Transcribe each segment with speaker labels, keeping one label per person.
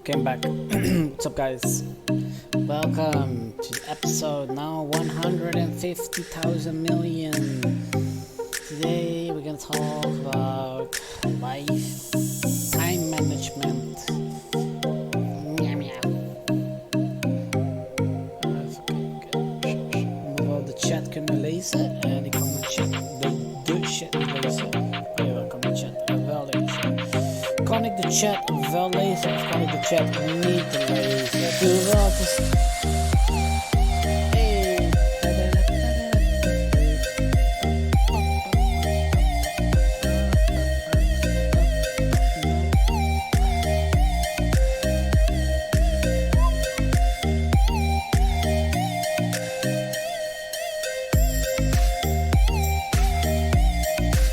Speaker 1: Okay, I'm back. What's up, guys? Welcome to episode now 150,000 million. Today we're gonna talk about life, time management. Meow meow. Mevrouw de chat kunnen lezen en ik kan de chat lezen. Ja, ik kan de chat wel lezen. Kan ik de chat wel lezen of kan ik de chat niet lezen? Doe wel eens. Hey.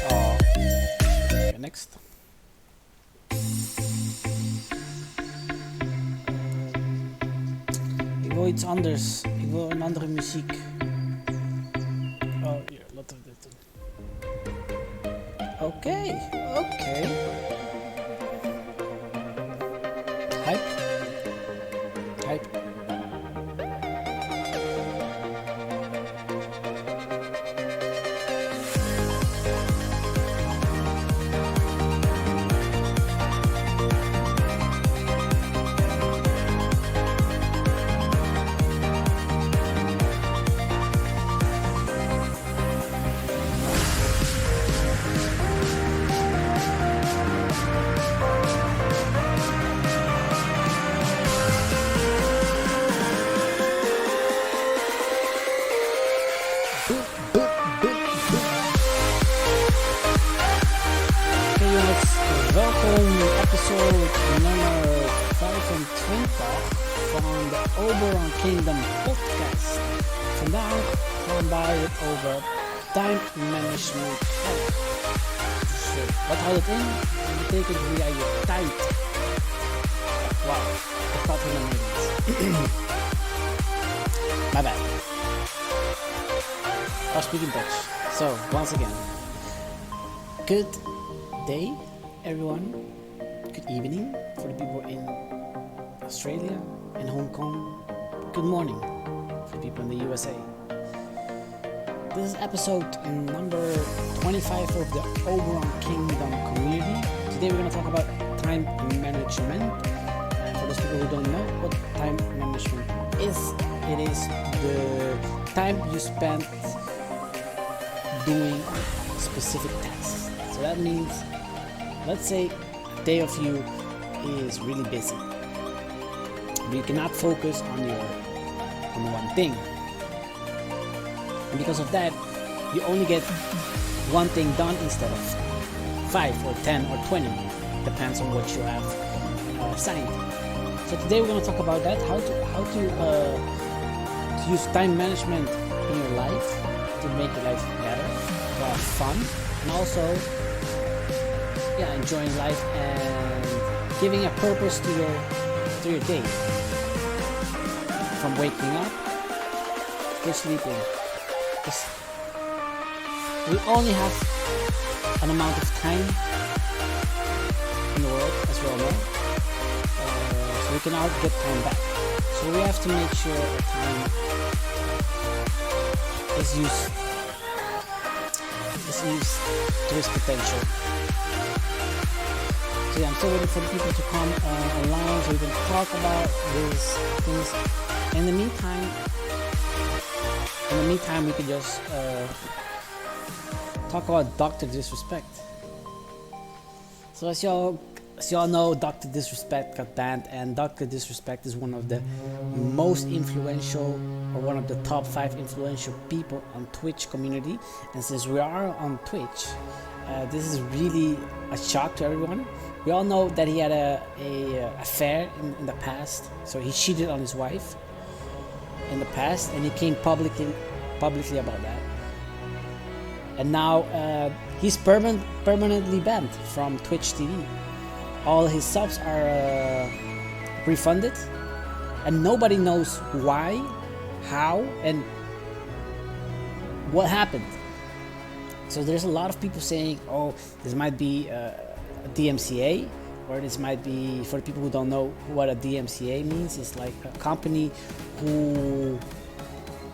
Speaker 1: Oh. Okay, next. Ik wil iets anders. Ik wil een andere muziek. Oh, hier, laten we dit doen. Oké. Hype. Welkom episode nummer 25 van de Oberon Kingdom podcast. Vandaag gaan wij het over time management hebben. Dus, wat houdt het in? Dat betekent hoe jij je tijd... Wauw, dat gaat weer naar Nederlands. My bad. I'll speak in Dutch. So, once again. Good day, everyone. Good evening for the people in Australia and Hong Kong. Good morning for the people in the USA. This is episode number 25 of the Oberon Kingdom community. Today we're going to talk about time management. For those people who don't know what time management is, it is the time you spend doing specific tasks. So that means, let's say a day of you is really busy, but you cannot focus on one thing, and because of that you only get one thing done instead of 5 or 10 or 20, depends on what you have assigned. So today we're going to talk about that, how to use time management in your life to make your life better, to have fun, and also enjoying life and giving a purpose to your day, from waking up to sleeping. Because we only have an amount of time in the world, as we all know, so we cannot get time back. So we have to make sure that time is used to its potential. So yeah, I'm still waiting for the people to come online so we can talk about these things. In the meantime, we can just talk about Dr. Disrespect. So So as y'all know, Dr. Disrespect got banned, and Dr. Disrespect is one of the most influential, or one of the top 5 influential people on Twitch community. And since we are on Twitch, this is really a shock to everyone. We all know that he had a affair in the past, so he cheated on his wife in the past, and he came publicly about that. And now he's permanently banned from Twitch TV. All his subs are refunded, and nobody knows why, how, and what happened. So there's a lot of people saying, oh, this might be a DMCA, or this might be, for the people who don't know what a DMCA means, it's like a company who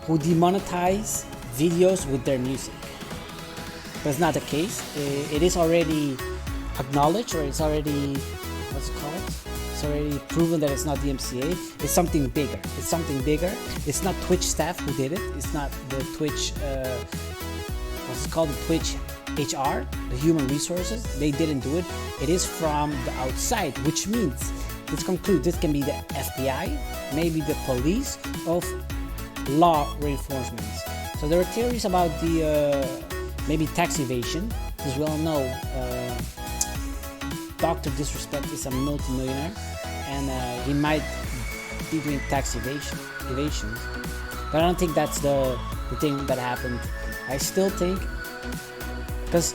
Speaker 1: demonetize videos with their music. But it's not the case. It is already acknowledged, or it's already, what's it called? It's already proven that it's not DMCA. It's something bigger. It's something bigger. It's not Twitch staff who did it. It's not the Twitch, what's it called? The Twitch HR, the human resources. They didn't do it. It is from the outside, which means, let's conclude, this can be the FBI, maybe the police of law reinforcements. So there are theories about the maybe tax evasion, because we all know Dr. Disrespect is a multi-millionaire, and he might be doing tax evasions. But I don't think that's the thing that happened. I still think, because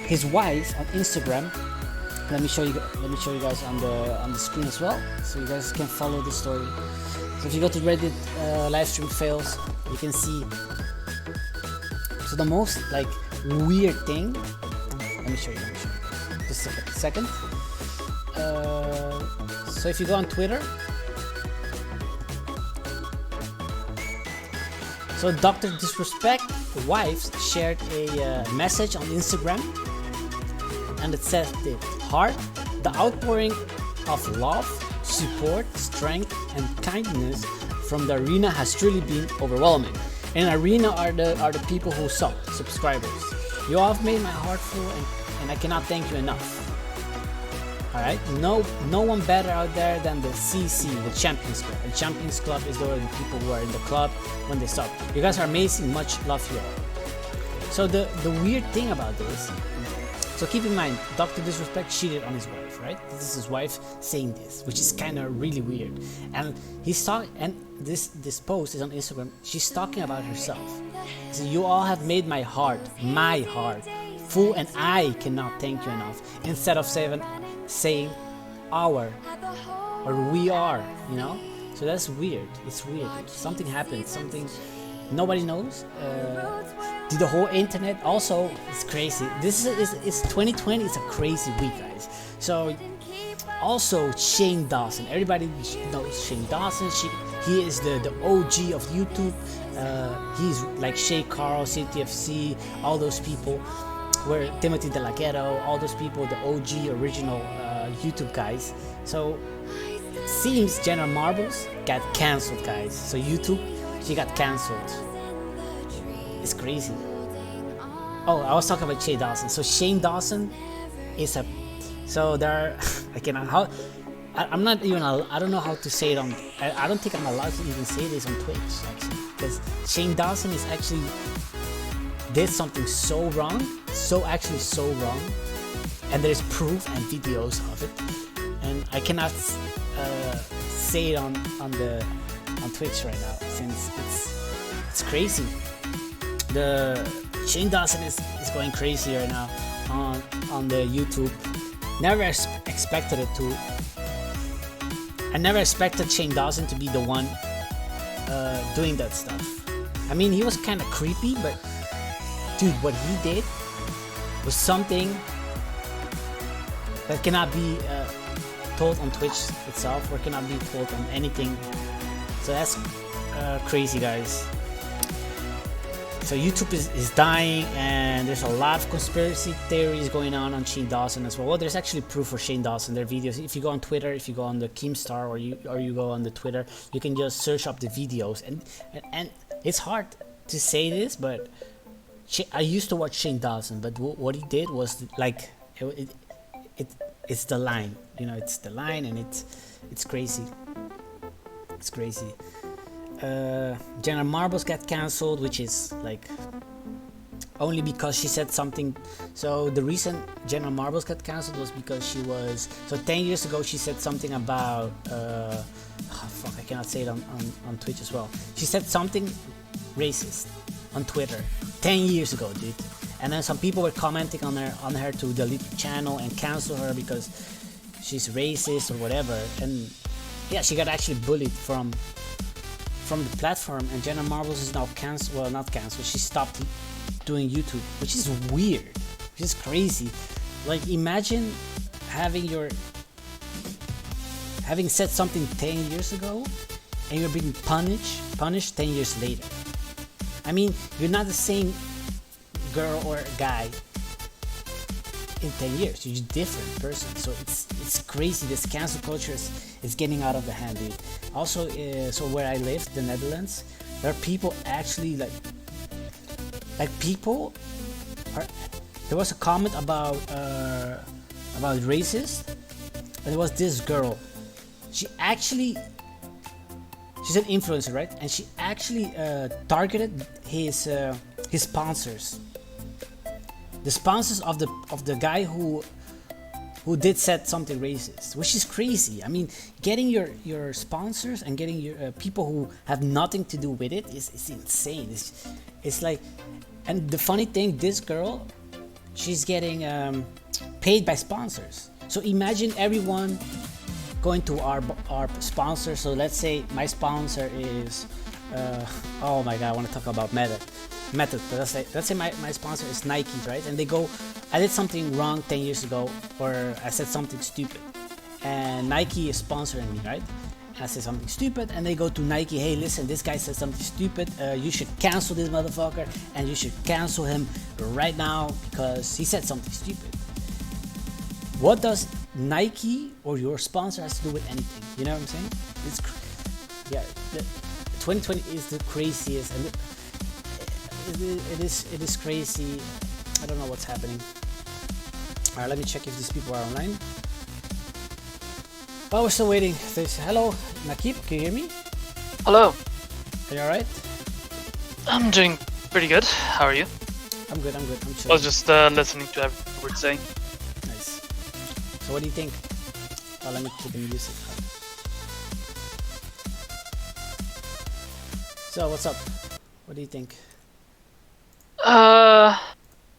Speaker 1: his wife on Instagram, let me show you guys on the screen as well, so you guys can follow the story. So if you go to Reddit livestream fails, you can see. So the most like weird thing, let me show you. Just a second. So if you go on Twitter, so Dr. Disrespect wives shared a message on Instagram, and it says the heart, the outpouring of love, support, strength, and kindness from the arena has truly been overwhelming. And arena are the people who subscribers. You all have made my heart full, and I cannot thank you enough. Alright, no one better out there than the CC, the Champions Club. And Champions Club is the people who are in the club when they sub. You guys are amazing, much love you all. So the weird thing about this, so keep in mind, Dr. Disrespect cheated on his wife, right? This is his wife saying this, which is kind of really weird. And this post is on Instagram. She's talking about herself. So you all have made my heart full, and I cannot thank you enough. Instead of saying our or we are, you know. So that's weird. It's weird. Something happened. Something nobody knows. The whole internet also is crazy. This is 2020. It's a crazy week, guys. So also Shane Dawson. Everybody knows Shane Dawson. He is the OG of YouTube. He's like Shay Carl, CTFC, all those people. Where Timothy De La Ghetto, all those people, the OG original YouTube guys. So it seems General Marbles got cancelled, guys. So YouTube, she got cancelled. It's crazy. Oh, I was talking about Shane Dawson. So Shane Dawson is a. So there, I cannot. I'm not even. I don't know how to say it on. I don't think I'm allowed to even say this on Twitch, actually, because Shane Dawson is actually did something so wrong, so wrong, and there's proof and videos of it, and I cannot say it on Twitch right now since it's crazy. The Shane Dawson is going crazy right now on the YouTube. Never expected it to. I never expected Shane Dawson to be the one doing that stuff. I mean, he was kind of creepy, but dude, what he did was something that cannot be told on Twitch itself, or cannot be told on anything. So that's crazy, guys. So YouTube is dying, and there's a lot of conspiracy theories going on Shane Dawson as well. Well, there's actually proof for Shane Dawson. Their videos. If you go on Twitter, if you go on the Keemstar, or you go on the Twitter, you can just search up the videos. And it's hard to say this, but I used to watch Shane Dawson, but what he did was like it it's the line. It's the line, and it's crazy. It's crazy. Jenna Marbles got cancelled, which is like only because she said something. So the reason Jenna Marbles got cancelled was because she was 10 years ago she said something about I cannot say it on Twitch as well. She said something racist on Twitter 10 years ago, dude. And then some people were commenting on her to delete the channel and cancel her because she's racist or whatever. And yeah, she got actually bullied from the platform, and Jenna Marbles is now cancelled. Well, not cancelled. She stopped doing YouTube, which is weird, which is crazy. Like, imagine having said something 10 years ago, and you're being punished 10 years later. I mean, you're not the same girl or guy in 10 years. You're just a different person. So it's crazy. This cancel culture is getting out of the hand, dude. Also, so where I live, the Netherlands, there are people actually like people are. There was a comment about racist, and there was this girl. She's an influencer, right? And she actually targeted his sponsors. The sponsors of the guy who did said something racist, which is crazy. I mean, getting your sponsors and getting your people who have nothing to do with it is insane. It's like, and the funny thing, this girl, she's getting paid by sponsors. So imagine everyone going to our sponsor. So let's say my sponsor is oh my god, I want to talk about method, but let's say my sponsor is Nike, right? And they go, I did something wrong 10 years ago, or I said something stupid, and Nike is sponsoring me, right? And I say something stupid, and they go to Nike, hey, listen, this guy said something stupid, you should cancel this motherfucker, and you should cancel him right now because he said something stupid. What does Nike or your sponsor has to do with anything? You know what I'm saying? It's 2020 is the craziest, and it is crazy. I don't know what's happening. All right, let me check if these people are online. Oh, we're still waiting. Hello, Nakib, can you hear me?
Speaker 2: Hello.
Speaker 1: Are you all right?
Speaker 2: I'm doing pretty good. How are you?
Speaker 1: I'm good. I'm chilling.
Speaker 2: I was just listening to everything you were saying.
Speaker 1: Nice. So what do you think? Oh, let me put the music on. So what's up? What do you think?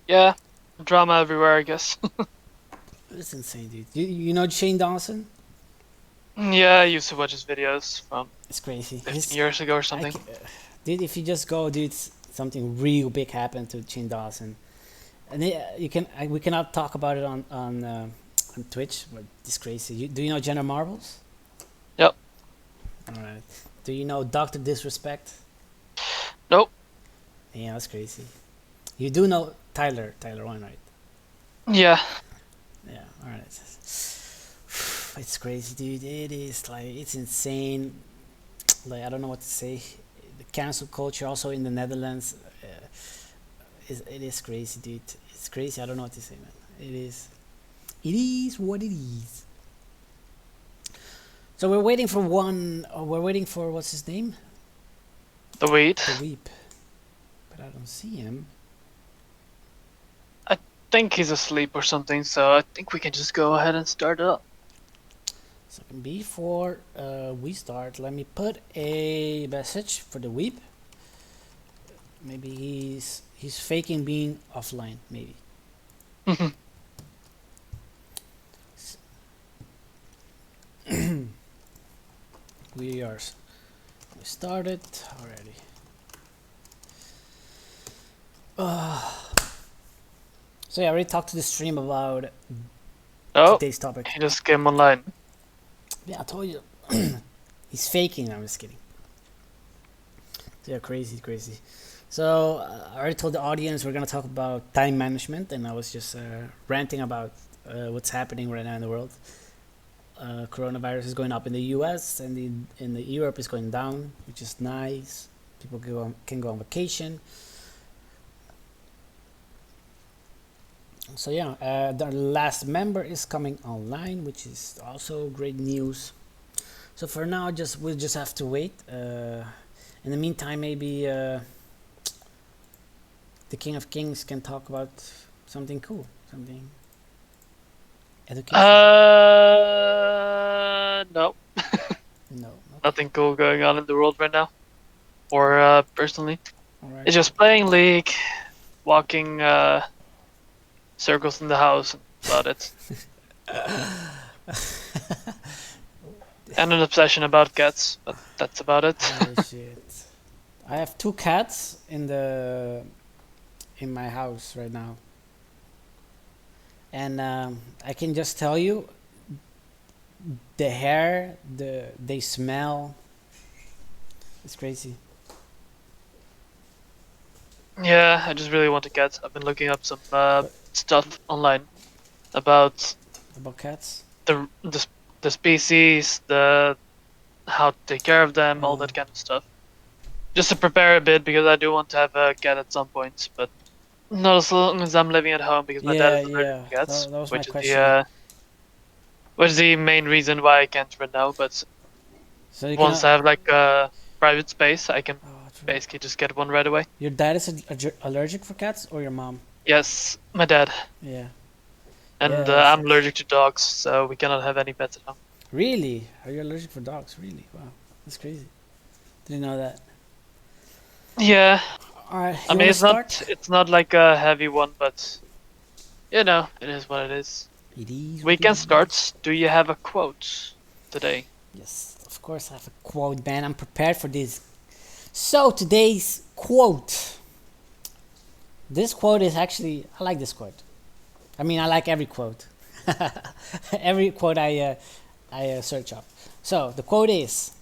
Speaker 2: Yeah, drama everywhere, I guess.
Speaker 1: It's insane, dude. You know Shane Dawson?
Speaker 2: Yeah, I used to watch his videos from
Speaker 1: It's crazy.
Speaker 2: 15 years ago or something.
Speaker 1: Dude, if you just go, dude, something real big happened to Shane Dawson, and we cannot talk about it on Twitch, but it's crazy. Do you know Jenna Marbles?
Speaker 2: Yep.
Speaker 1: All right. Do you know Dr. Disrespect?
Speaker 2: Nope.
Speaker 1: Yeah, that's crazy. You do know Tyler 1, right?
Speaker 2: Yeah.
Speaker 1: Yeah, alright. It's crazy, dude. It is like, it's insane. Like, I don't know what to say. The cancel culture also in the Netherlands, it is crazy, dude. It's crazy. I don't know what to say, man. It is what it is. So we're waiting for what's his name?
Speaker 2: The Weed.
Speaker 1: The Weep. But I don't see him.
Speaker 2: I think he's asleep or something, so I think we can just go ahead and start it up.
Speaker 1: So before we start, let me put a message for the Weep. Maybe he's faking being offline, maybe. We started already. So yeah, I already talked to the stream about today's topic.
Speaker 2: He just came online.
Speaker 1: Yeah, I told you. He's faking. I'm just kidding. So yeah, crazy. So I already told the audience we're gonna talk about time management, and I was just ranting about what's happening right now in the world. Coronavirus is going up in the US, and in the Europe is going down, which is nice. People can go on vacation. So yeah, the last member is coming online, which is also great news. So for now, just we'll just have to wait. In the meantime, maybe the King of Kings can talk about something cool, something educational.
Speaker 2: No,
Speaker 1: No, okay,
Speaker 2: nothing cool going on in the world right now, or personally.
Speaker 1: all right.
Speaker 2: It's just playing League, walking circles in the house, and about it. And an obsession about cats, but that's about it.
Speaker 1: Oh shit! I have two cats in my house right now, and I can just tell you, the hair, they smell. It's crazy.
Speaker 2: Yeah, I just really want a cat. I've been looking up some
Speaker 1: But
Speaker 2: stuff online about
Speaker 1: about cats?
Speaker 2: the the the species, the how to take care of them, all
Speaker 1: Oh,
Speaker 2: that kind of stuff. Just to prepare a bit because I do want to have a cat at some point, but not as long as I'm living at home because my dad
Speaker 1: yeah,
Speaker 2: is allergic
Speaker 1: yeah.
Speaker 2: to cats,
Speaker 1: That was my question.
Speaker 2: which is the main reason why I can't right now. But
Speaker 1: So you
Speaker 2: once
Speaker 1: cannot.
Speaker 2: I have like a private space, I can
Speaker 1: Oh, true.
Speaker 2: basically just get one right away.
Speaker 1: Your dad is allergic for cats, or your mom?
Speaker 2: Yes, my dad,
Speaker 1: Yeah,
Speaker 2: and
Speaker 1: yeah. That
Speaker 2: I'm
Speaker 1: sucks.
Speaker 2: allergic to dogs, so we cannot have any pets at home.
Speaker 1: Really? Are you allergic for dogs? Really? Wow, that's crazy. Didn't know that.
Speaker 2: Yeah,
Speaker 1: All right,
Speaker 2: I
Speaker 1: you
Speaker 2: mean
Speaker 1: want to start?
Speaker 2: it's not like a heavy one, but it is what it is.
Speaker 1: It is
Speaker 2: We
Speaker 1: what it
Speaker 2: can
Speaker 1: is.
Speaker 2: start. Do you have a quote today?
Speaker 1: Yes, of course I have a quote, man. I'm prepared for this. So today's quote. This quote is actually I like this quote. I mean, I like every quote. Every quote I search up. So the quote is: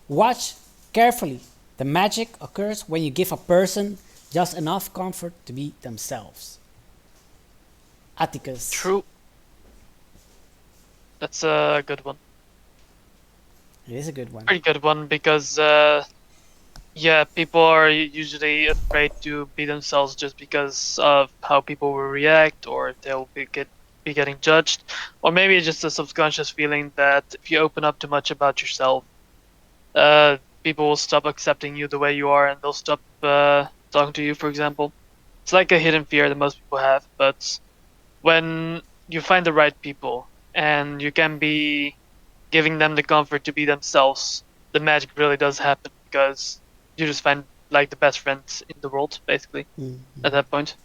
Speaker 1: watch carefully. The magic occurs when you give a person just enough comfort to be themselves. Atticus.
Speaker 2: True. That's a good one.
Speaker 1: It is a good one.
Speaker 2: Pretty good one because yeah, people are usually afraid to be themselves just because of how people will react, or if they'll be getting judged, or maybe it's just a subconscious feeling that if you open up too much about yourself, people will stop accepting you the way you are, and they'll stop talking to you. For example, it's like a hidden fear that most people have, but when you find the right people and you can be giving them the comfort to be themselves, the magic really does happen because you just find like the best friends in the world, basically, at
Speaker 1: Mm-hmm.
Speaker 2: that point.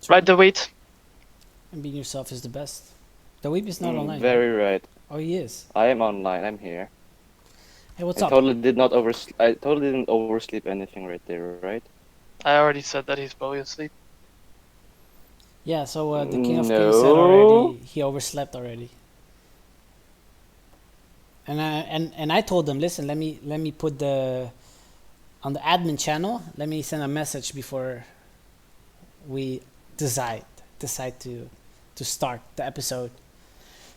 Speaker 1: True.
Speaker 2: Right, the weight?
Speaker 1: And being yourself is the best. The Weep is not online, right?
Speaker 3: Very right.
Speaker 1: Oh, he is.
Speaker 3: I am online. I'm here.
Speaker 1: Hey, what's
Speaker 3: I
Speaker 1: up?
Speaker 3: totally did not oversleep. I totally didn't oversleep anything right there, right?
Speaker 2: I already said that he's probably asleep.
Speaker 1: Yeah, so the King of Kings said
Speaker 3: No.
Speaker 1: already he overslept already. And I told them, listen, let me put the on the admin channel. Let me send a message before we decide to start the episode.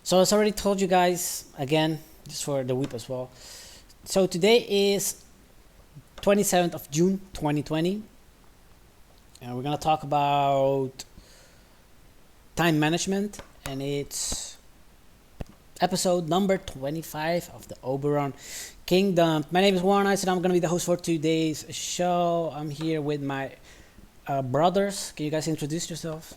Speaker 1: So as I already told you guys again, just for the week as well. So today is 27th of June 2020, and we're gonna talk about time management, and it's episode number 25 of the Oberon Kingdom. My name is Warren Ice, and I'm gonna be the host for today's show. I'm here with my brothers. Can you guys introduce yourself?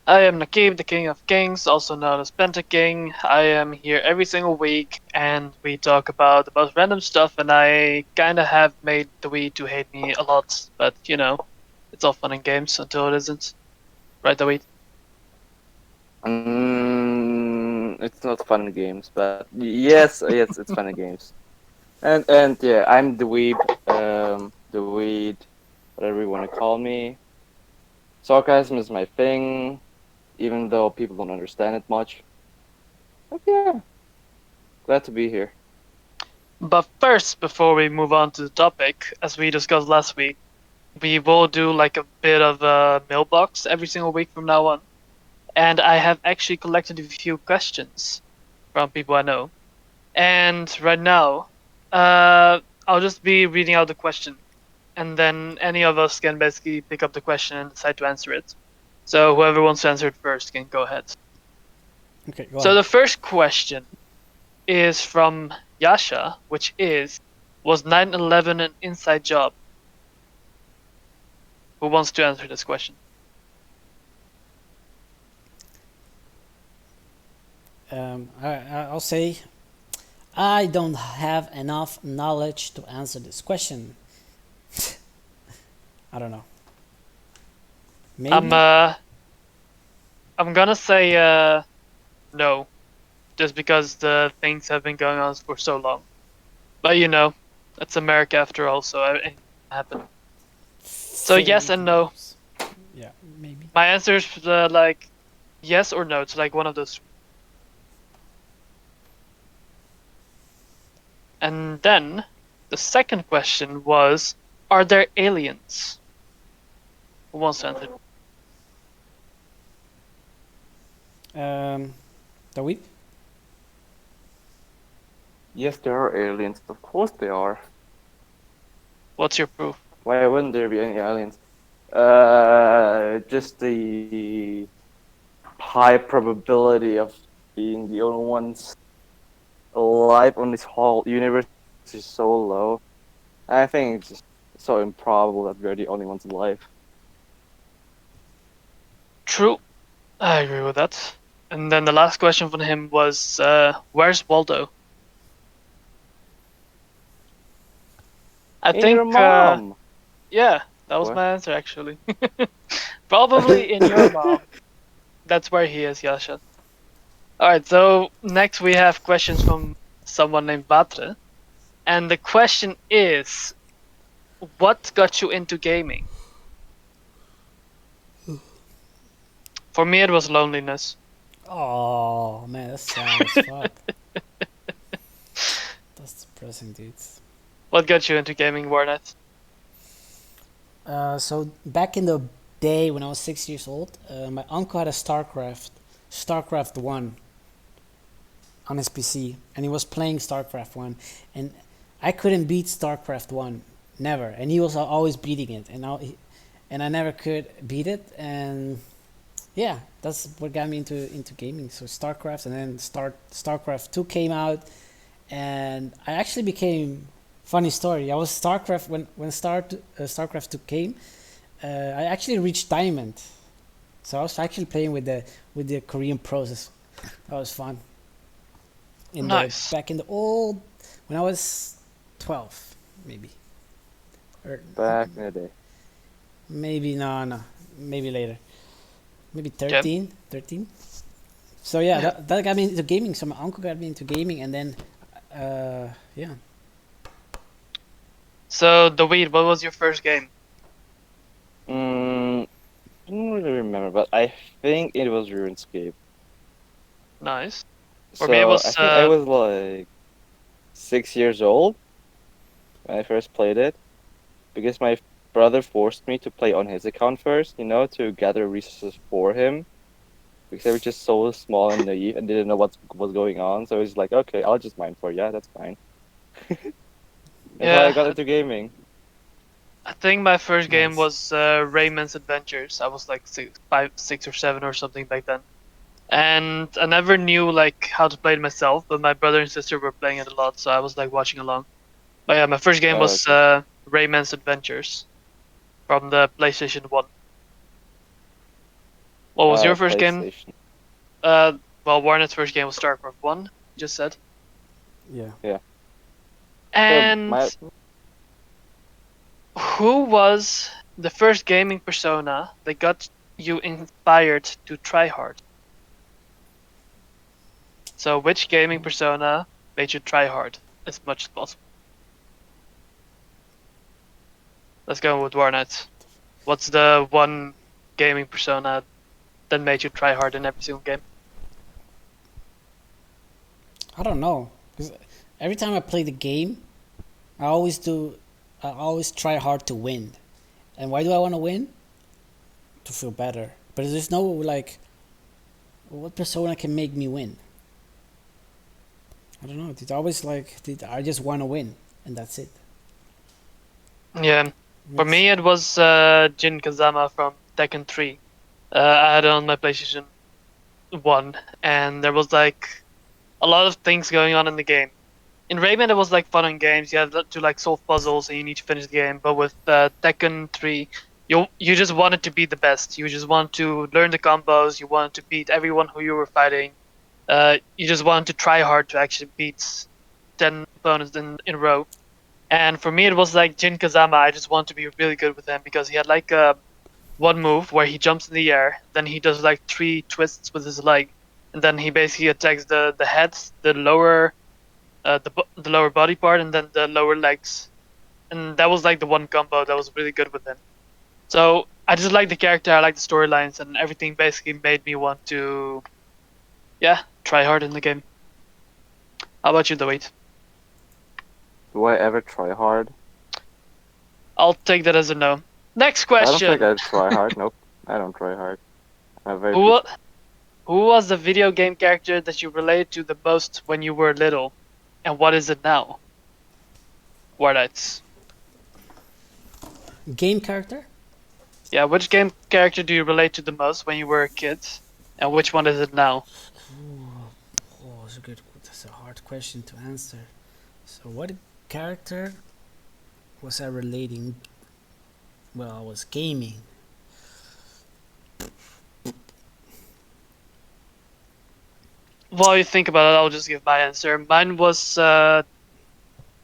Speaker 2: I am Nakib, the King of Kings, also known as Penta King. I am here every single week, and we talk about the most random stuff, and I kinda have made the Wii to hate me a lot, but it's all fun and games until it isn't. Right, the Wii?
Speaker 3: It's not fun and games, but yes, yes, it's fun and games. And yeah, I'm the weeb, the weed, whatever you want to call me. Sarcasm is my thing, even though people don't understand it much. But yeah, glad to be here.
Speaker 2: But first, before we move on to the topic, as we discussed last week, we will do like a bit of a mailbox every single week from now on. And I have actually collected a few questions from people I know. And right now, I'll just be reading out the question, and then any of us can basically pick up the question and decide to answer it. So whoever wants to answer it first can go ahead.
Speaker 1: Okay, go
Speaker 2: So
Speaker 1: ahead.
Speaker 2: the first question is from Yasha, which is, was 9/11 an inside job? Who wants to answer this question?
Speaker 1: I'll say I don't have enough knowledge to answer this question. I don't know.
Speaker 2: I'm
Speaker 1: Maybe.
Speaker 2: I'm gonna say no, just because the things have been going on for so long. But you know, it's America after all, so anything can happen. So yes
Speaker 1: Fake
Speaker 2: and no.
Speaker 1: news. Yeah, maybe.
Speaker 2: My answer is like yes or no. It's like one of those. And then the second question was, are there aliens? Who wants to answer?
Speaker 1: The weep.
Speaker 3: Yes, there are aliens. Of course they are.
Speaker 2: What's your proof?
Speaker 3: Why wouldn't there be any aliens? Just the high probability of being the only ones alive on this whole universe is so low. I think it's just so improbable that we're the only ones alive.
Speaker 2: True. I agree with that. And then the last question from him was, where's Waldo? I
Speaker 3: In your
Speaker 2: think,
Speaker 3: mom.
Speaker 2: yeah, that was
Speaker 3: What?
Speaker 2: my answer actually. Probably in your mom. That's where he is, Yasha. Alright, so next we have questions from someone named Batre. And the question is, what got you into gaming? For me, it was loneliness.
Speaker 1: Oh man, that's sad as fuck. That's depressing, dudes.
Speaker 2: What got you into gaming, Warnet?
Speaker 1: So back in the day when I was 6 years old, my uncle had a StarCraft One on his PC, and he was playing StarCraft One, and I couldn't beat StarCraft One, never, and he was always beating it, and I never could beat it, and yeah, that's what got me into gaming. So StarCraft, and then StarCraft Two came out, and I actually became. Funny story. I was StarCraft when StarCraft Two came. I actually reached Diamond, so I was actually playing with the Korean pros. That was fun. In the
Speaker 2: Nice.
Speaker 1: back in the old when I was 12, maybe, or
Speaker 3: Back in the day.
Speaker 1: maybe no, maybe later, maybe
Speaker 2: Okay.
Speaker 1: 13. So yeah,
Speaker 2: Yeah.
Speaker 1: that got me into gaming. So my uncle got me into gaming, and then yeah.
Speaker 2: So, the weed, what was your first game?
Speaker 3: I don't really remember, but I think it was RuneScape.
Speaker 2: Nice. For me, it
Speaker 3: So I
Speaker 2: was
Speaker 3: think I was like 6 years old when I first played it, because my brother forced me to play on his account first, to gather resources for him, because I was just so small and naive and didn't know what was going on. So he's like, okay, I'll just mine for you. Yeah, that's fine. That's how I got
Speaker 2: yeah.
Speaker 3: into gaming.
Speaker 2: I think my first game
Speaker 1: Nice.
Speaker 2: was Rayman's Adventures. I was like 6 or 7 or something back then, and I never knew like how to play it myself. But my brother and sister were playing it a lot, so I was like watching along. But yeah, my first game
Speaker 3: Oh,
Speaker 2: was
Speaker 3: okay.
Speaker 2: Rayman's Adventures from the PlayStation 1. What was your first game?
Speaker 3: PlayStation.
Speaker 2: Well, Warnet's first game was StarCraft 1, you just said.
Speaker 1: Yeah.
Speaker 3: Yeah. So
Speaker 2: And who was the first gaming persona that got you inspired to try hard? So, which gaming persona made you try hard as much as possible? Let's go with Warnet. What's the one gaming persona that made you try hard in every single game?
Speaker 1: I don't know, because every time I play the game, I always do. I always try hard to win. And why do I want to win? To feel better. But there's no like, what persona can make me win? I don't know. It's always like, I just want to win, and that's it.
Speaker 2: Yeah, for
Speaker 1: It's,
Speaker 2: me it was Jin Kazama from Tekken 3. I had it on my PlayStation 1, and there was like a lot of things going on in the game. In Rayman, it was like fun and games. You had to like solve puzzles and you need to finish the game. But with Tekken 3, you just wanted to be the best. You just wanted to learn the combos. You wanted to beat everyone who you were fighting. You just wanted to try hard to actually beat 10 opponents in a row. And for me, it was like Jin Kazama. I just wanted to be really good with him because he had like one move where he jumps in the air, then he does like 3 twists with his leg, and then he basically attacks the head, the lower the lower body part, and then the lower legs. And that was like the one combo that was really good with him. So I just like the character, I like the storylines, and everything basically made me want to, yeah, try hard in the game. How about you, Dawid?
Speaker 3: Do I ever try hard?
Speaker 2: I'll take that as a no. Next
Speaker 3: I don't think
Speaker 2: question.
Speaker 3: I try hard. Nope, I don't try hard. I'm a very
Speaker 2: Who
Speaker 3: peaceful.
Speaker 2: wa- who was the video game character that you related to the most when you were little, and what is it now? Wardites.
Speaker 1: Game character?
Speaker 2: Yeah, which game character do you relate to the most when you were a kid, and which one is it now?
Speaker 1: Oh, that's a good. That's a hard question to answer. So, what character was I relating? Well, I was gaming.
Speaker 2: While you think about it, I'll just give my answer. Mine was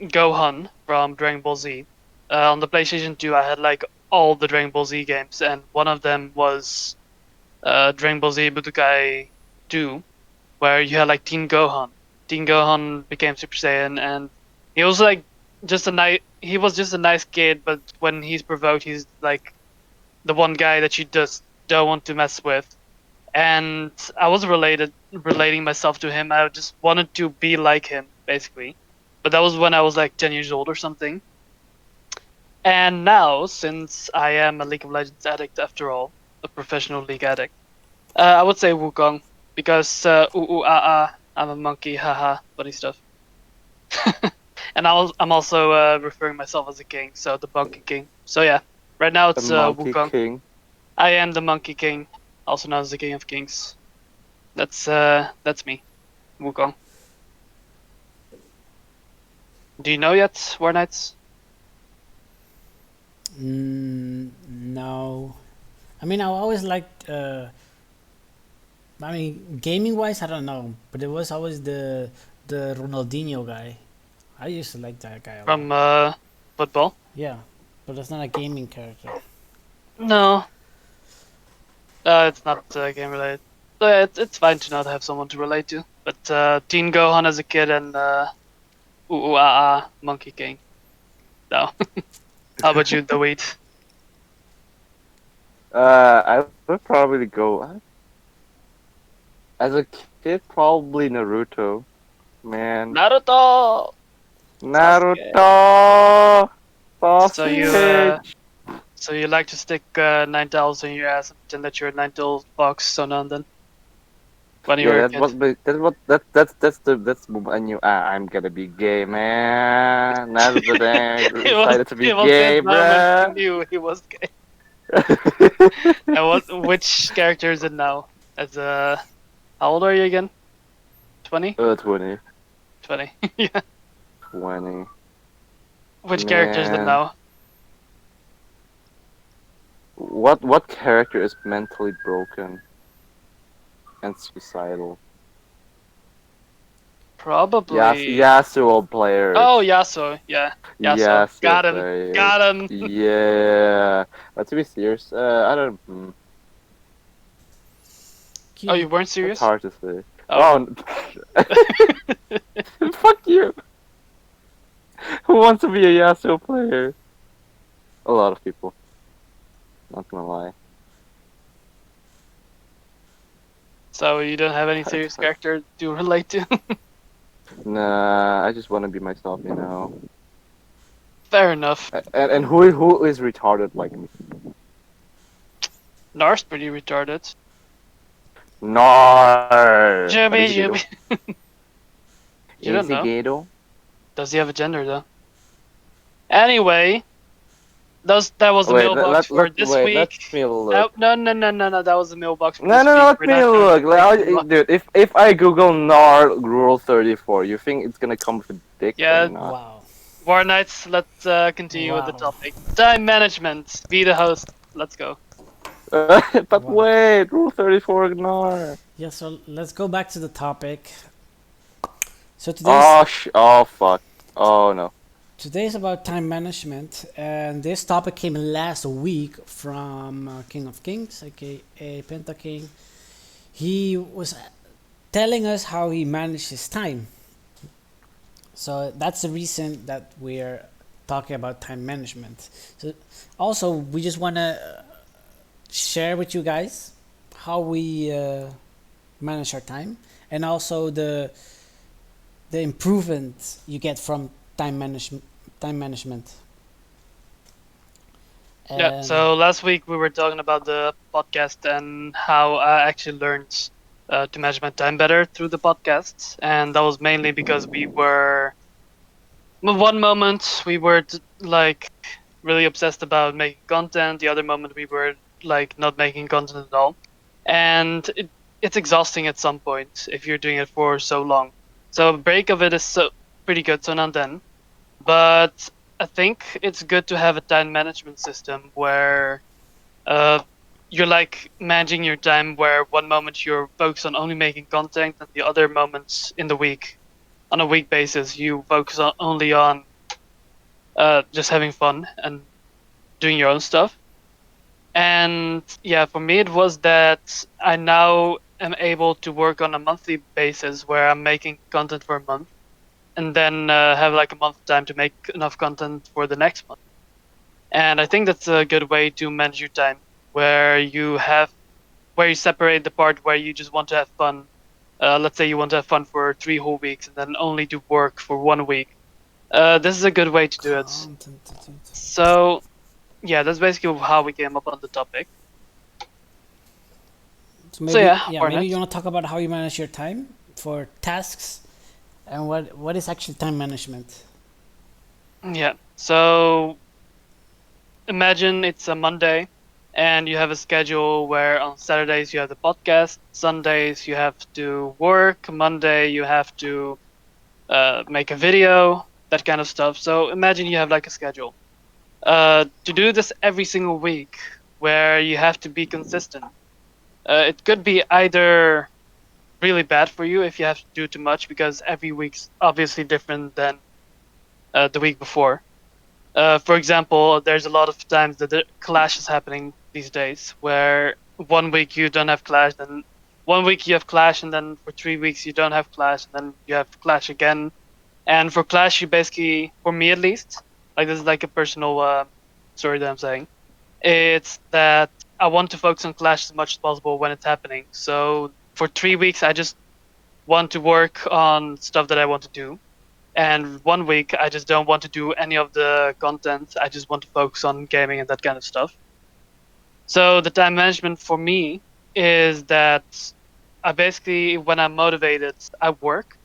Speaker 2: Gohan from Dragon Ball Z. On the PlayStation 2, I had like all the Dragon Ball Z games, and one of them was Dragon Ball Z Budokai 2, where you had like Teen Gohan. Teen Gohan became Super Saiyan, and he was like just a nice. He was just a nice kid, but when he's provoked, he's like the one guy that you just don't want to mess with. And I was relating myself to him. I just wanted to be like him, basically. But that was when I was like 10 years old or something. And now, since I am a League of Legends addict after all, a professional League addict, I would say Wukong because ooh ooh ah ah, I'm a monkey, haha, funny stuff. And I'm also referring myself as a king, so the Monkey King. So yeah, right now
Speaker 3: The
Speaker 2: it's
Speaker 3: Monkey
Speaker 2: Wukong.
Speaker 3: King.
Speaker 2: I am the Monkey King, also known as the King of Kings. That's me, Wukong. Do you know yet, War Knights?
Speaker 1: No. I mean, I always liked. I mean, gaming wise, I don't know, but it was always the Ronaldinho guy. I used to like that guy a lot.
Speaker 2: From football?
Speaker 1: Yeah, but it's not a gaming character.
Speaker 2: No, it's not game related. So yeah, it's fine to not have someone to relate to. But Teen Gohan as a kid and ooh ooh ah ah Monkey King. No. How about you, the wheat?
Speaker 3: I would probably go as a kid. Probably Naruto. Man,
Speaker 2: Naruto. Sasuke.
Speaker 3: Naruto
Speaker 2: So you
Speaker 3: sausage.
Speaker 2: so you like to stick nine tails in your ass and pretend that you're a nine-tailed fox so now and then when you were
Speaker 3: Yeah,
Speaker 2: a
Speaker 3: that's what.
Speaker 2: kid.
Speaker 3: That's what. That's the I knew. I'm gonna be gay, man. That's the thing. I decided to be
Speaker 2: It was
Speaker 3: gay,
Speaker 2: that moment he
Speaker 3: bruh.
Speaker 2: knew he was gay. And which character is it now? As how old are you again? 20?
Speaker 3: 20.
Speaker 2: 20. Yeah.
Speaker 3: 20.
Speaker 2: Which character is it
Speaker 3: Man,
Speaker 2: now?
Speaker 3: what character is mentally broken and suicidal?
Speaker 2: Probably.
Speaker 3: Yasuo players.
Speaker 2: Oh, Yasuo. Yeah. Yasuo.
Speaker 3: Yasuo
Speaker 2: Got him.
Speaker 3: players.
Speaker 2: Got him.
Speaker 3: Yeah. But to be serious, I don't.
Speaker 2: Oh, you weren't
Speaker 3: That's
Speaker 2: serious?
Speaker 3: hard to say.
Speaker 2: Oh.
Speaker 3: Fuck you. Who wants to be a Yasuo player? A lot of people. Not gonna lie.
Speaker 2: So you don't have any
Speaker 3: It's
Speaker 2: serious
Speaker 3: hard.
Speaker 2: character to relate to?
Speaker 3: Nah, I just want to be myself, you know.
Speaker 2: Fair enough.
Speaker 3: And who is retarded like me?
Speaker 2: Nar's pretty retarded.
Speaker 3: Nar. But
Speaker 2: Jimmy,
Speaker 3: is he
Speaker 2: Jimmy.
Speaker 3: ghetto?
Speaker 2: You
Speaker 3: Is
Speaker 2: don't
Speaker 3: he
Speaker 2: know.
Speaker 3: ghetto?
Speaker 2: Does he have a gender though? Anyway, That was the
Speaker 3: Wait,
Speaker 2: mailbox for this
Speaker 3: let
Speaker 2: week.
Speaker 3: me look.
Speaker 2: Oh, no. That was the mailbox for
Speaker 3: No,
Speaker 2: this
Speaker 3: no,
Speaker 2: week.
Speaker 3: let
Speaker 2: We're
Speaker 3: me
Speaker 2: not going
Speaker 3: look.
Speaker 2: back to the.
Speaker 3: Dude, if I Google NAR Rule 34, you think it's gonna come with a dick or
Speaker 2: Yeah,
Speaker 3: not?
Speaker 1: Wow.
Speaker 2: War Knights. Let's continue with the
Speaker 1: Wow.
Speaker 2: topic. Time management. Be the host. Let's go.
Speaker 3: But
Speaker 1: Wow.
Speaker 3: wait, Rule 34 NAR.
Speaker 1: Yeah, so let's go back to the topic. So
Speaker 3: Oh fuck. Oh no.
Speaker 1: today's about time management, and this topic came last week from King of Kings, aka Penta King. He was telling us how he managed his time. So that's the reason that we're talking about time management. So also, we just want to share with you guys how we manage our time, and also the improvement you get from time management.
Speaker 2: Yeah.
Speaker 1: And
Speaker 2: So last week we were talking about the podcast and how I actually learned to manage my time better through the podcasts, and that was mainly because we were. One moment we were like really obsessed about making content. The other moment we were like not making content at all, and it's exhausting at some point if you're doing it for so long. So a break of it is so pretty good, so now and then. But I think it's good to have a time management system where uh, you're like managing your time, where one moment you're focused on only making content, and the other moments in the week, on a week basis, you focus on only on just having fun and doing your own stuff. And yeah, for me, it was that I now am able to work on a monthly basis where I'm making content for a month and then have like a month time to make enough content for the next month. And I think that's a good way to manage your time, where where you separate the part where you just want to have fun. Let's say you want to have fun for 3 whole weeks and then only do work for 1 week. This is a good way to do it.
Speaker 1: content.
Speaker 2: So yeah, that's basically how we came up on the topic.
Speaker 1: So
Speaker 2: So
Speaker 1: maybe,
Speaker 2: yeah,
Speaker 1: yeah, maybe you
Speaker 2: Barnett.
Speaker 1: want to talk about how you manage your time for tasks, and what is actually time management.
Speaker 2: Yeah. So imagine it's a Monday and you have a schedule where on Saturdays you have the podcast, Sundays you have to work, Monday you have to make a video, that kind of stuff. So imagine you have like a schedule. To do this every single week where you have to be consistent. It could be either really bad for you if you have to do too much because every week's obviously different than the week before. For example, there's a lot of times that the clash is happening these days, where 1 week you don't have clash, then 1 week you have clash, and then for 3 weeks you don't have clash, and then you have clash again. And for clash, you basically, for me at least, like this is like a personal story that I'm saying, it's that I want to focus on clash as much as possible when it's happening. So for 3 weeks, I just want to work on stuff that I want to do, and 1 week I just don't want to do any of the content. I just want to focus on gaming and that kind of stuff. So the time management for me is that I basically, when I'm motivated, I work.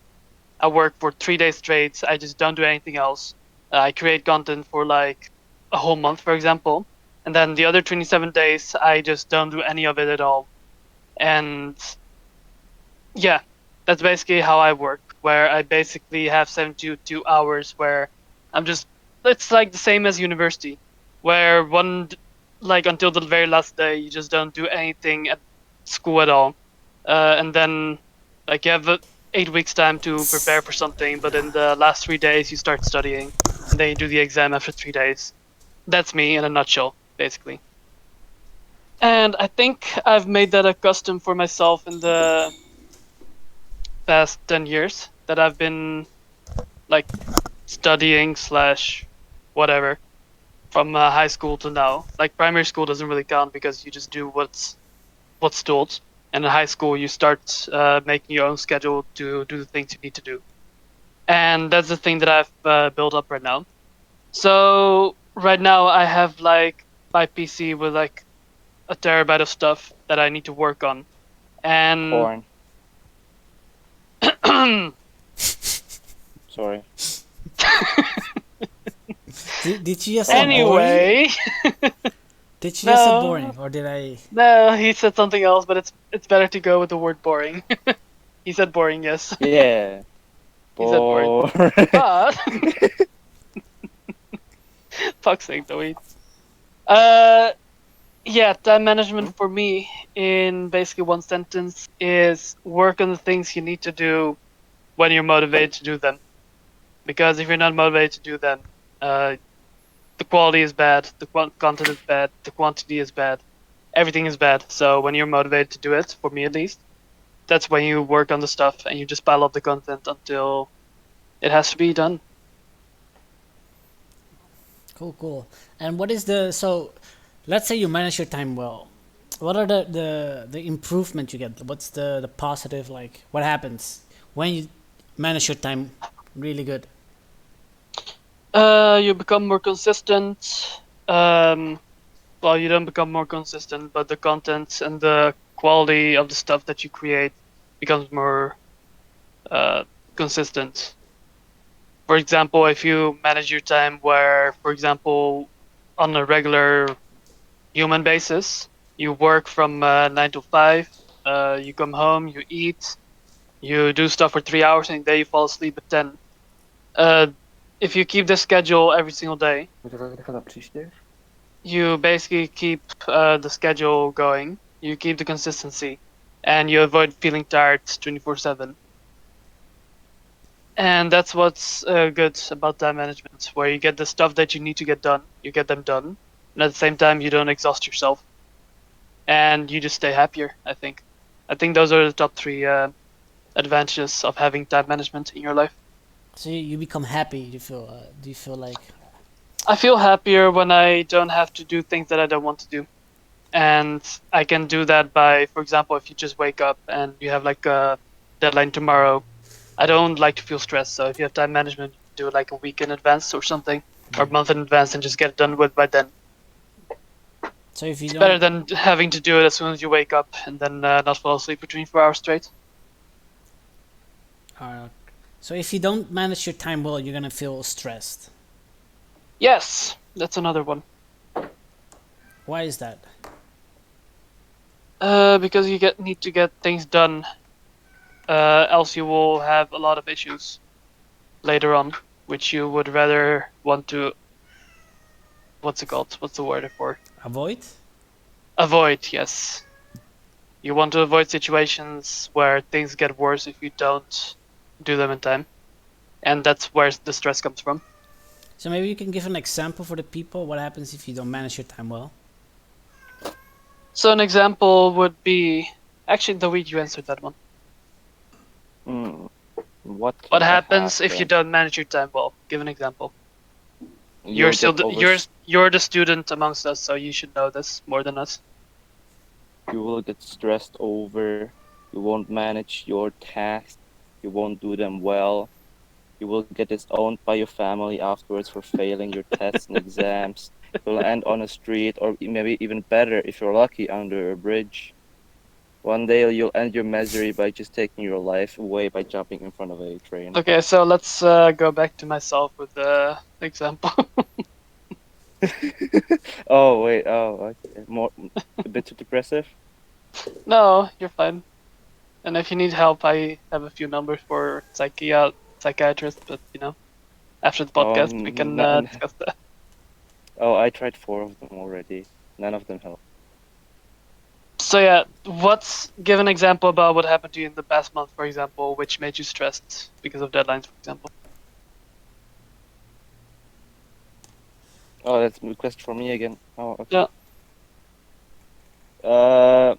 Speaker 2: I work for 3 days straight. I just don't do anything else. I create content for like a whole month, for example, and then the other 27 days I just don't do any of it at all. And yeah, that's basically how I work, where I basically have 72 hours where I'm just, it's like the same as university, where like until the very last day, you just don't do anything at school at all. And then, like, you have 8 weeks time to prepare for something, but in the last 3 days, you start studying, and then you do the exam after 3 days. That's me in a nutshell, basically. And I think I've made that a custom for myself in the past 10 years that I've been like studying slash whatever from high school to now. Like primary school doesn't really count because you just do what's told, and in high school you start making your own schedule to do the things you need to do, and that's the thing that I've built up right now. So right now I have like my PC with like a terabyte of stuff that I need to work on, and
Speaker 3: Porn. Sorry.
Speaker 1: Did you just say boring?
Speaker 2: Anyway,
Speaker 1: Did you just say
Speaker 2: no,
Speaker 1: boring, or did I?
Speaker 2: no, he said something else, but it's better to go with the word boring. He said boring, yes.
Speaker 3: Yeah.
Speaker 2: He said boring.
Speaker 3: Boring.
Speaker 2: But fuck's sake, Dewey. Uh, yeah, time management for me, in basically one sentence, is work on the things you need to do when you're motivated to do them. Because if you're not motivated to do them, uh, the quality is bad, the content is bad, the quantity is bad, everything is bad. So when you're motivated to do it, for me at least, that's when you work on the stuff and you just pile up the content until it has to be done.
Speaker 1: Cool, cool. And what is the so? Let's say you manage your time well. What are the improvement you get? What's the positive like? What happens when you manage your time really good?
Speaker 2: You become more consistent. Well, you don't become more consistent, but the content and the quality of the stuff that you create becomes more uh, consistent. For example, if you manage your time where, for example, on a regular human basis, you work from 9 to 5, you come home, you eat, you do stuff for 3 hours, and then you fall asleep at 10. Uh, if you keep this schedule every single day, you basically keep the schedule going, you keep the consistency, and you avoid feeling tired 24/7. And that's what's good about time management, where you get the stuff that you need to get done, you get them done, and at the same time you don't exhaust yourself, and you just stay happier. I think those are the top three advantages of having time management in your life.
Speaker 1: So you become happy. You feel. Do you feel like?
Speaker 2: I feel happier when I don't have to do things that I don't want to do, and I can do that by, for example, if you just wake up and you have like a deadline tomorrow. I don't like to feel stressed, so if you have time management, you can do it like a week in advance or something, or a month in advance, and just get it done with by then.
Speaker 1: So if you
Speaker 2: It's better
Speaker 1: don't,
Speaker 2: than having to do it as soon as you wake up and then not fall asleep between 4 hours straight.
Speaker 1: uh, so if you don't manage your time well, you're gonna feel stressed.
Speaker 2: Yes, that's another one.
Speaker 1: Why is that?
Speaker 2: Because you need to get things done, else you will have a lot of issues later on, which you would rather want to. What's it called? What's the word for?
Speaker 1: Avoid.
Speaker 2: Avoid. Yes, you want to avoid situations where things get worse if you don't do them in time, and that's where the stress comes from.
Speaker 1: So maybe you can give an example for the people. What happens if you don't manage your time well?
Speaker 2: So an example would be actually the way you answered that one.
Speaker 3: Hmm. What
Speaker 2: What
Speaker 3: can
Speaker 2: happens if you
Speaker 3: happen?
Speaker 2: don't manage your time well? Give an example. You're
Speaker 3: You'll
Speaker 2: still
Speaker 3: get
Speaker 2: the,
Speaker 3: over.
Speaker 2: you're the student amongst us, so you should know this more than us.
Speaker 3: You will get stressed over. You won't manage your tasks. You won't do them well. You will get disowned by your family afterwards for failing your tests and exams. You'll end on a street, or maybe even better, if you're lucky, under a bridge. One day you'll end your misery by just taking your life away by jumping in front of a train.
Speaker 2: Okay, so let's go back to myself with the example.
Speaker 3: Oh wait, oh okay. More a bit too depressive.
Speaker 2: No, you're fine. And if you need help, I have a few numbers for psychiatrists. But after the
Speaker 3: Oh,
Speaker 2: podcast, we can discuss that.
Speaker 3: oh, I tried 4 of them already. None of them helped.
Speaker 2: So yeah, give an example about what happened to you in the past month, for example, which made you stressed because of deadlines, for example.
Speaker 3: Oh, that's a request for me again. Oh, okay.
Speaker 2: Yeah.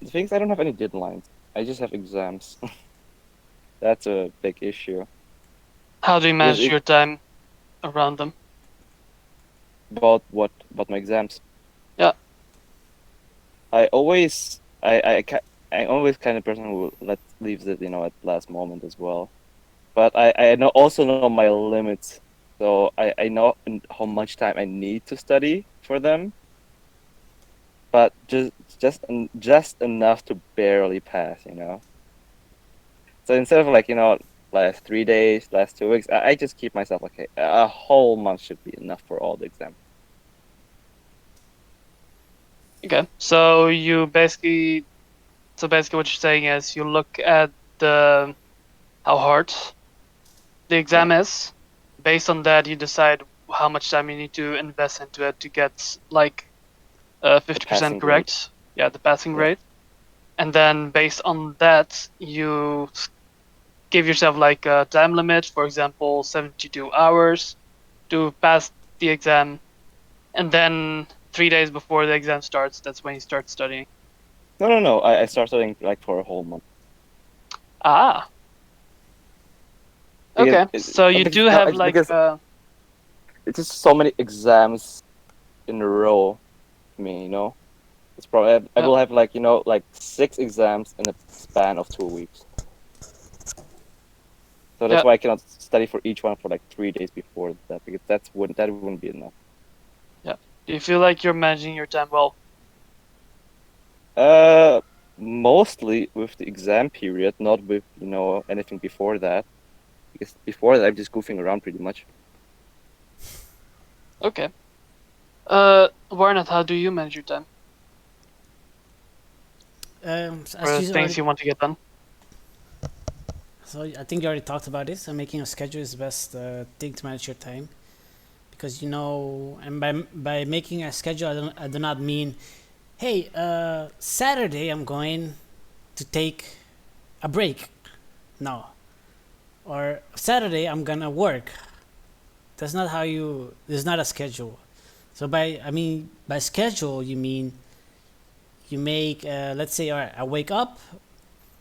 Speaker 3: The thing is, I don't have any deadlines. I just have exams. That's a big issue.
Speaker 2: How do you
Speaker 3: Because
Speaker 2: manage
Speaker 3: if
Speaker 2: your time around them?
Speaker 3: about what about my exams,
Speaker 2: Yeah.
Speaker 3: I always I always kind of person who leaves it at last moment as well. But I also know my limits, so I know how much time I need to study for them, but just enough to barely pass. So instead of last 3 days, last 2 weeks. I just keep myself okay. A whole month should be enough for all the exams.
Speaker 2: Okay. So basically what you're saying is you look at the how hard the exam is. Based on that, you decide how much time you need to invest into it to get like
Speaker 3: The
Speaker 2: 50%
Speaker 3: passing grade.
Speaker 2: correct. Yeah, the passing
Speaker 3: Yeah.
Speaker 2: rate. And then based on that, you give yourself like a time limit, for example, 72 hours to pass the exam. And then 3 days before the exam starts, that's when you start studying.
Speaker 3: No. I start studying like for a whole month
Speaker 2: Ah,
Speaker 3: because
Speaker 2: okay. So you
Speaker 3: because
Speaker 2: do
Speaker 3: no,
Speaker 2: have like
Speaker 3: because it's just so many exams in a row. To me, it's probably I
Speaker 2: yeah,
Speaker 3: will have like like 6 exams in a span of 2 weeks. So that's
Speaker 2: yeah.
Speaker 3: why I cannot study for each one for like 3 days before that because that wouldn't be enough.
Speaker 2: Yeah. Do you feel like you're managing your time well?
Speaker 3: Mostly with the exam period, not with anything before that. Because before that, I'm just goofing around pretty much.
Speaker 2: Okay. Warren, how do you manage your time
Speaker 1: So
Speaker 2: for
Speaker 1: as
Speaker 2: the
Speaker 1: you
Speaker 2: things
Speaker 1: already,
Speaker 2: you want to get done?
Speaker 1: so I think you already talked about this. So making a schedule is the best thing to manage your time, because and by making a schedule, I do not mean, hey, Saturday I'm going to take a break. No, or Saturday I'm gonna work. That's not how you. There's not a schedule. So by schedule you mean you make let's say, all right, I wake up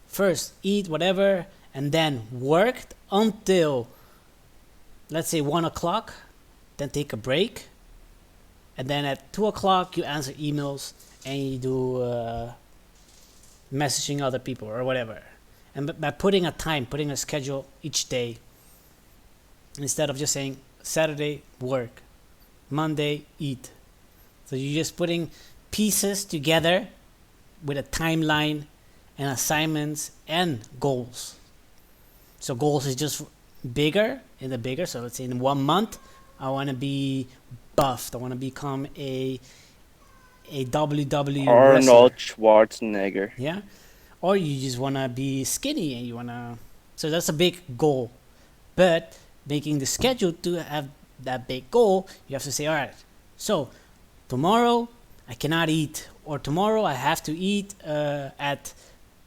Speaker 1: first, eat whatever, and then work until, let's say, 1 o'clock, then take a break, and then at 2 o'clock you answer emails and you do messaging other people or whatever. And by putting a schedule each day, instead of just saying Saturday work, Monday eat. So you're just putting pieces together with a timeline and assignments and goals. So goals is just bigger in the bigger. So let's say in 1 month, I want to be buffed. I want to become a WWE wrestler.
Speaker 3: Arnold Schwarzenegger.
Speaker 1: Yeah, or you just want to be skinny and you want to. So that's a big goal. But making the schedule to have that big goal, you have to say, all right, so tomorrow I cannot eat, or tomorrow I have to eat at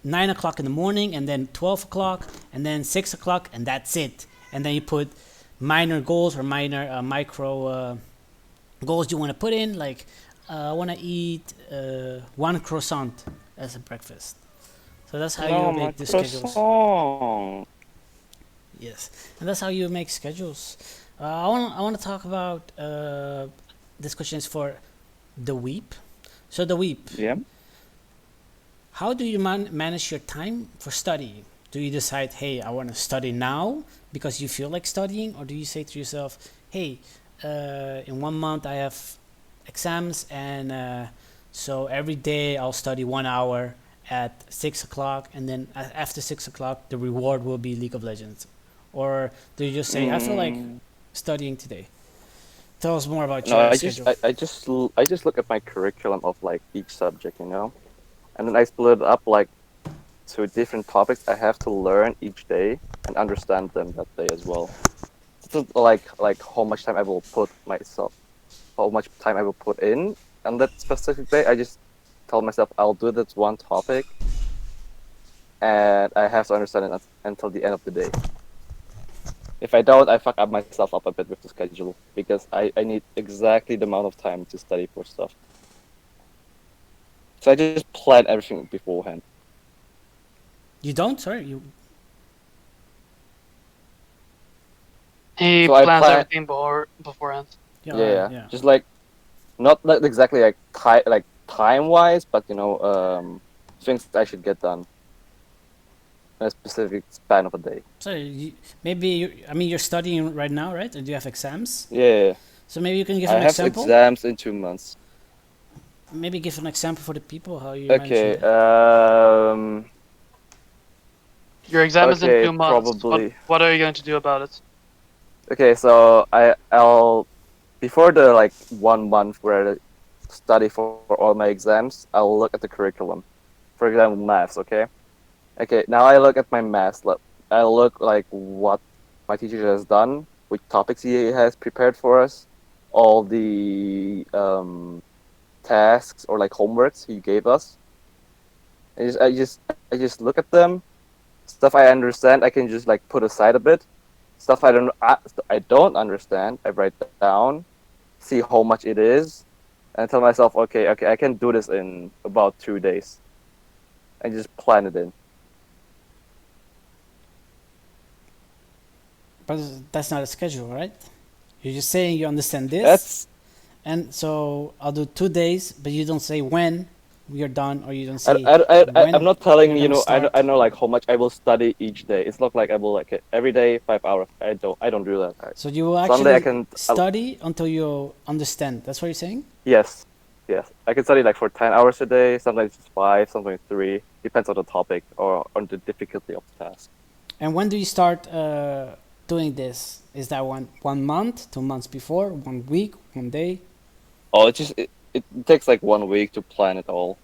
Speaker 1: 9 o'clock in the morning, and then 12 o'clock, and then 6 o'clock, and that's it. And then you put minor goals or minor micro goals you want to put in, like I want to eat one croissant as a breakfast. So that's how
Speaker 3: No,
Speaker 1: you
Speaker 3: my
Speaker 1: make the schedules.
Speaker 3: croissant.
Speaker 1: Yes, and that's how you make schedules. I want to talk about this question is for the weep. So the weep,
Speaker 3: Yeah.
Speaker 1: how do you manage your time for studying? Do you decide, hey, I want to study now because you feel like studying, or do you say to yourself, hey, in 1 month I have exams, and so every day I'll study 1 hour at 6 o'clock, and then after 6 o'clock the reward will be League of Legends? Or do you just say, I feel like
Speaker 3: Mm,
Speaker 1: studying today? Tell us more about
Speaker 3: no,
Speaker 1: your
Speaker 3: I just
Speaker 1: schedule.
Speaker 3: I just look at my curriculum of like each subject, and then I split it up like to different topics I have to learn each day and understand them that day as well. It's not like how much time I will put myself, how much time I will put in on that specific day. I just tell myself I'll do this one topic, and I have to understand it until the end of the day. If I don't, I fuck up myself up a bit with the schedule because I need exactly the amount of time to study for stuff. So I just plan everything beforehand.
Speaker 1: You don't? Sorry, you.
Speaker 2: He
Speaker 3: So I
Speaker 2: plans
Speaker 3: plan,
Speaker 2: everything beforehand.
Speaker 1: Yeah,
Speaker 3: yeah,
Speaker 1: alright,
Speaker 3: yeah,
Speaker 1: yeah.
Speaker 3: just like not exactly like time wise, but things I should get done in a specific span of a day.
Speaker 1: So maybe you're studying right now, right? And you have exams.
Speaker 3: Yeah,
Speaker 1: So maybe you can give
Speaker 3: I
Speaker 1: an
Speaker 3: have
Speaker 1: example.
Speaker 3: exams in 2 months.
Speaker 1: Maybe give an example for the people how you're managing
Speaker 3: Okay,
Speaker 1: that.
Speaker 2: Your exam is in
Speaker 3: Okay,
Speaker 2: 2 months. What
Speaker 3: probably.
Speaker 2: what are you going to do about it?
Speaker 3: Okay, so I'll before the like 1 month where I study for all my exams, I'll look at the curriculum. For example, maths. Okay. Okay. Now I look at my maths. I look like what my teacher has done, which topics he has prepared for us, all the tasks or like homeworks he gave us. I just look at them. Stuff I understand, I can just like put aside a bit. Stuff I don't understand, I write down, see how much it is, and tell myself, okay, I can do this in about 2 days, and just plan it in.
Speaker 1: But that's not a schedule, right? You're just saying you understand this,
Speaker 3: That's
Speaker 1: and so I'll do 2 days, but you don't say when we are done, or you don't
Speaker 3: I,
Speaker 1: say
Speaker 3: I'm
Speaker 1: when
Speaker 3: not telling
Speaker 1: you're
Speaker 3: you
Speaker 1: gonna
Speaker 3: know
Speaker 1: start.
Speaker 3: I know like how much I will study each day. It's not like I will like every day 5 hours. I don't do that.
Speaker 1: So you will
Speaker 3: Sunday I
Speaker 1: actually
Speaker 3: can
Speaker 1: study until you understand. That's what you're saying?
Speaker 3: yes, yes, I can study like for 10 hours a day. Sometimes it's five, sometimes three. Depends on the topic or on the difficulty of the task.
Speaker 1: And when do you start doing this? Is that one month, 2 months before, 1 week, 1 day?
Speaker 3: Oh, it takes like 1 week to plan it all.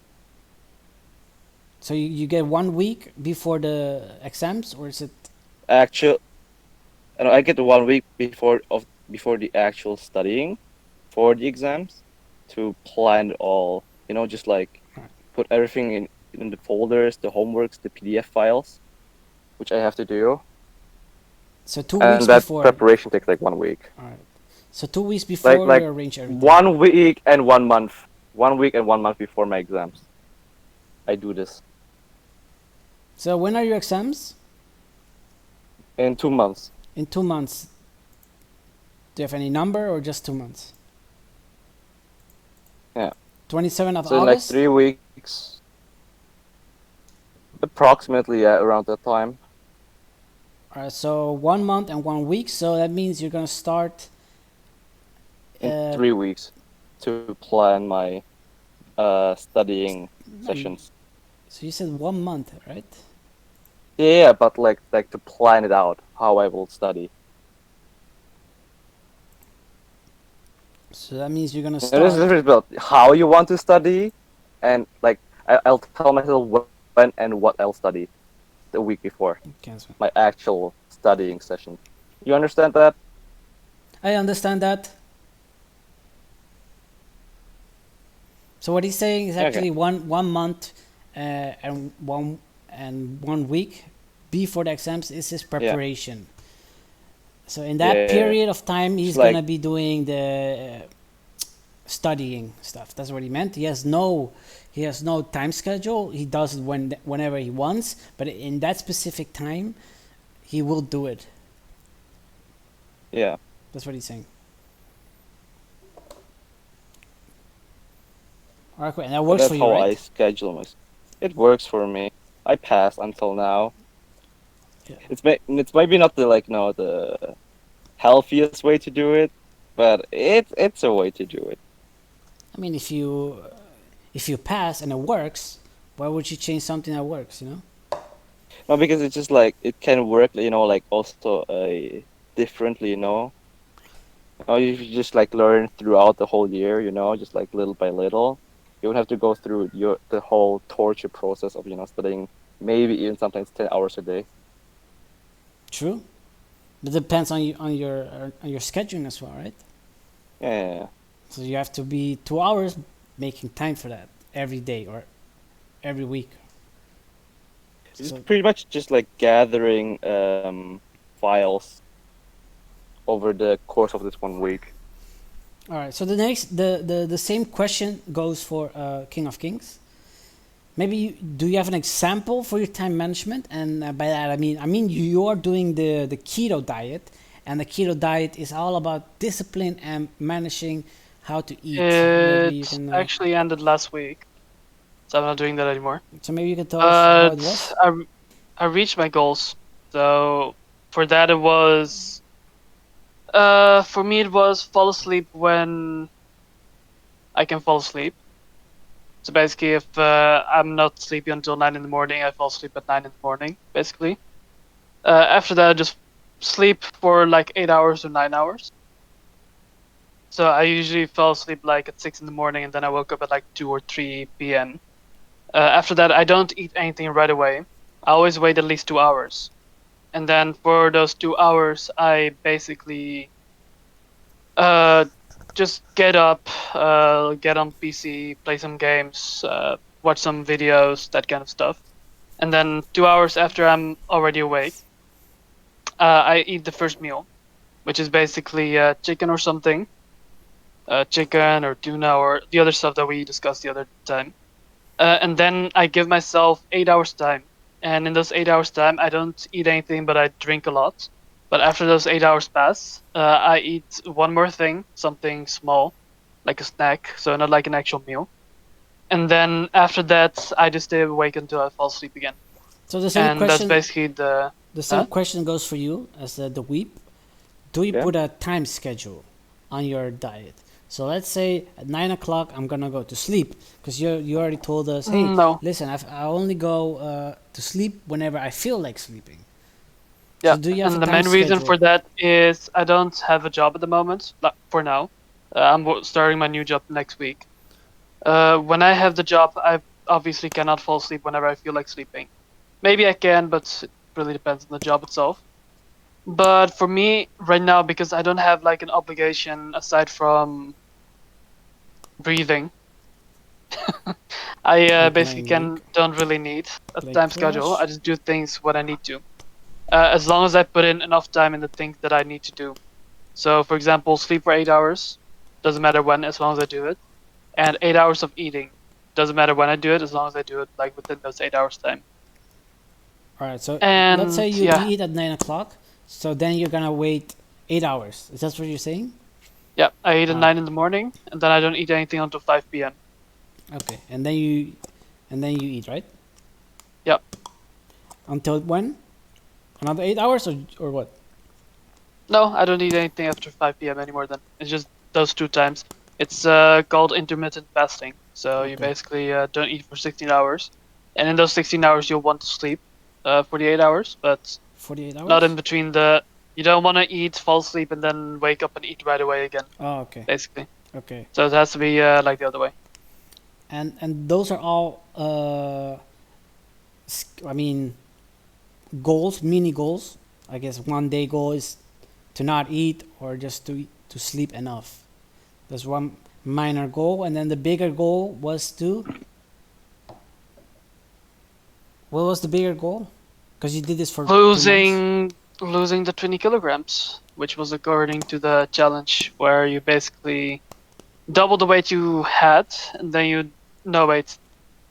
Speaker 1: So you get 1 week before the exams, or is it?
Speaker 3: Actual, I get 1 week before the actual studying for the exams to plan it all. Just like put everything in the folders, the homeworks, the PDF files, which I have to do,
Speaker 1: So 2 weeks
Speaker 3: and that
Speaker 1: before.
Speaker 3: preparation takes like 1 week.
Speaker 1: All right. So 2 weeks
Speaker 3: Like
Speaker 1: before you
Speaker 3: like
Speaker 1: arrange everything.
Speaker 3: 1 week and 1 month, 1 week and 1 month before my exams, I do this
Speaker 1: So when are your exams?
Speaker 3: in 2 months.
Speaker 1: In 2 months. Do you have any number or just 2 months?
Speaker 3: Yeah.
Speaker 1: 27th of
Speaker 3: So in like
Speaker 1: August.
Speaker 3: 3 weeks, approximately, yeah, around that time.
Speaker 1: All right. So 1 month and 1 week. So that means you're gonna start.
Speaker 3: In
Speaker 1: Uh,
Speaker 3: 3 weeks to plan my studying sessions.
Speaker 1: so you said 1 month, right?
Speaker 3: Yeah, but like to plan it out how I will study.
Speaker 1: So that means you're gonna
Speaker 3: This
Speaker 1: start.
Speaker 3: is about how you want to study, and like I'll tell myself when and what I'll study the week before
Speaker 1: Okay, so
Speaker 3: my actual studying session. You understand that?
Speaker 1: I understand that. So what he's saying is
Speaker 3: Okay.
Speaker 1: actually one month and 1 week before the exams is his
Speaker 3: Yeah.
Speaker 1: preparation. So in that
Speaker 3: Yeah.
Speaker 1: period of time,
Speaker 3: It's
Speaker 1: he's
Speaker 3: like
Speaker 1: gonna be doing the studying stuff. That's what he meant. He has no time schedule. He does it whenever he wants, but in that specific time, he will do it.
Speaker 3: yeah.
Speaker 1: That's what he's saying. All right, cool. And that
Speaker 3: But
Speaker 1: works for
Speaker 3: that's
Speaker 1: you,
Speaker 3: how I
Speaker 1: right?
Speaker 3: schedule my. It works for me. I passed until now.
Speaker 1: Yeah.
Speaker 3: It's maybe not the like no the healthiest way to do it, but it's a way to do it.
Speaker 1: I mean, if you pass and it works, why would you change something that works?
Speaker 3: No, because it's just like it can work, like also differently, you just like learn throughout the whole year, just like little by little. You don't have to go through the whole torture process of studying maybe even sometimes 10 hours a day.
Speaker 1: True. But it depends on your scheduling as well, right?
Speaker 3: Yeah,
Speaker 1: So you have to be 2 hours making time for that every day or every week.
Speaker 3: it's
Speaker 1: So
Speaker 3: pretty much just like gathering files over the course of this 1 week.
Speaker 1: all right. So the same question goes for King of Kings. Maybe do you have an example for your time management? And by that I mean you are doing the keto diet, and the keto diet is all about discipline and managing how to eat. Maybe you
Speaker 2: It
Speaker 1: can.
Speaker 2: actually ended last week, so I'm not doing that anymore.
Speaker 1: So maybe you can tell us how it
Speaker 2: But
Speaker 1: was.
Speaker 2: I reached my goals. So for that it was for me it was fall asleep when I can fall asleep. So basically, if I'm not sleepy until 9 in the morning, I fall asleep at 9 in the morning, basically. After that, I just sleep for like 8 hours or 9 hours. So I usually fell asleep like at 6 in the morning, and then I woke up at like 2 or 3 p.m. After that, I don't eat anything right away. I always wait at least 2 hours, and then for those 2 hours, I basically uh just get up, get on PC, play some games, watch some videos, that kind of stuff. And then 2 hours after I'm already awake, I eat the first meal, which is basically chicken or something, chicken or tuna or the other stuff that we discussed the other time. And then I give myself 8 hours time. And in those 8 hours time, I don't eat anything, but I drink a lot. But after those 8 hours pass, I eat one more thing, something small, like a snack, so not like an actual meal. And then after that, I just stay awake until I fall asleep again.
Speaker 1: So
Speaker 2: And that's basically the.
Speaker 1: the same
Speaker 2: Huh?
Speaker 1: question goes for you as the weep. Do you
Speaker 3: Yeah.
Speaker 1: put a time schedule on your diet? So let's say at 9 o'clock I'm gonna go to sleep because you already told us, hey,
Speaker 2: No.
Speaker 1: listen, I only go to sleep whenever I feel like sleeping.
Speaker 2: Yeah,
Speaker 1: So do you have a
Speaker 2: and the
Speaker 1: time
Speaker 2: main reason
Speaker 1: schedule?
Speaker 2: for that is I don't have a job at the moment, like for now. I'm starting my new job next week. When I have the job, I obviously cannot fall asleep whenever I feel like sleeping. Maybe I can, but it really depends on the job itself. But for me, right now, because I don't have like an obligation aside from breathing, I
Speaker 1: Or
Speaker 2: basically
Speaker 1: playing
Speaker 2: can
Speaker 1: league,
Speaker 2: don't really need a
Speaker 1: play
Speaker 2: time schedule.
Speaker 1: Crash?
Speaker 2: I just do things when I need to, as long as I put in enough time in the things that I need to do. So, for example, sleep for 8 hours, doesn't matter when, as long as I do it. And 8 hours of eating, doesn't matter when I do it, as long as I do it like within those 8 hours time.
Speaker 1: All right. So let's
Speaker 2: And
Speaker 1: say you
Speaker 2: yeah,
Speaker 1: eat at 9 o'clock. So then you're gonna wait 8 hours. Is that what you're saying?
Speaker 2: yeah, I eat at
Speaker 1: All right.
Speaker 2: 9 in the morning, and then I don't eat anything until 5 p.m.
Speaker 1: Okay. And then you eat, right?
Speaker 2: Yeah,
Speaker 1: Until when? Another 8 hours or what?
Speaker 2: no, I don't eat anything after 5 p.m. anymore. Then it's just those two times. It's called intermittent fasting. So you
Speaker 1: Okay.
Speaker 2: basically don't eat for 16 hours, and in those 16 hours you'll want to sleep for the 8 hours, but
Speaker 1: 48
Speaker 2: not
Speaker 1: hours?
Speaker 2: in between the. You don't want to eat, fall asleep, and then wake up and eat right away again.
Speaker 1: Oh, okay.
Speaker 2: Basically.
Speaker 1: Okay.
Speaker 2: So it has to be like the other way.
Speaker 1: And those are all I mean goals, mini goals. I guess one day goal is to not eat or just to sleep enough. That's one minor goal, and then the bigger goal was to. What was the bigger goal? Because you did this for 2 months.
Speaker 2: Losing the 20 kilograms, which was according to the challenge, where you basically double the weight you had, and then you no wait,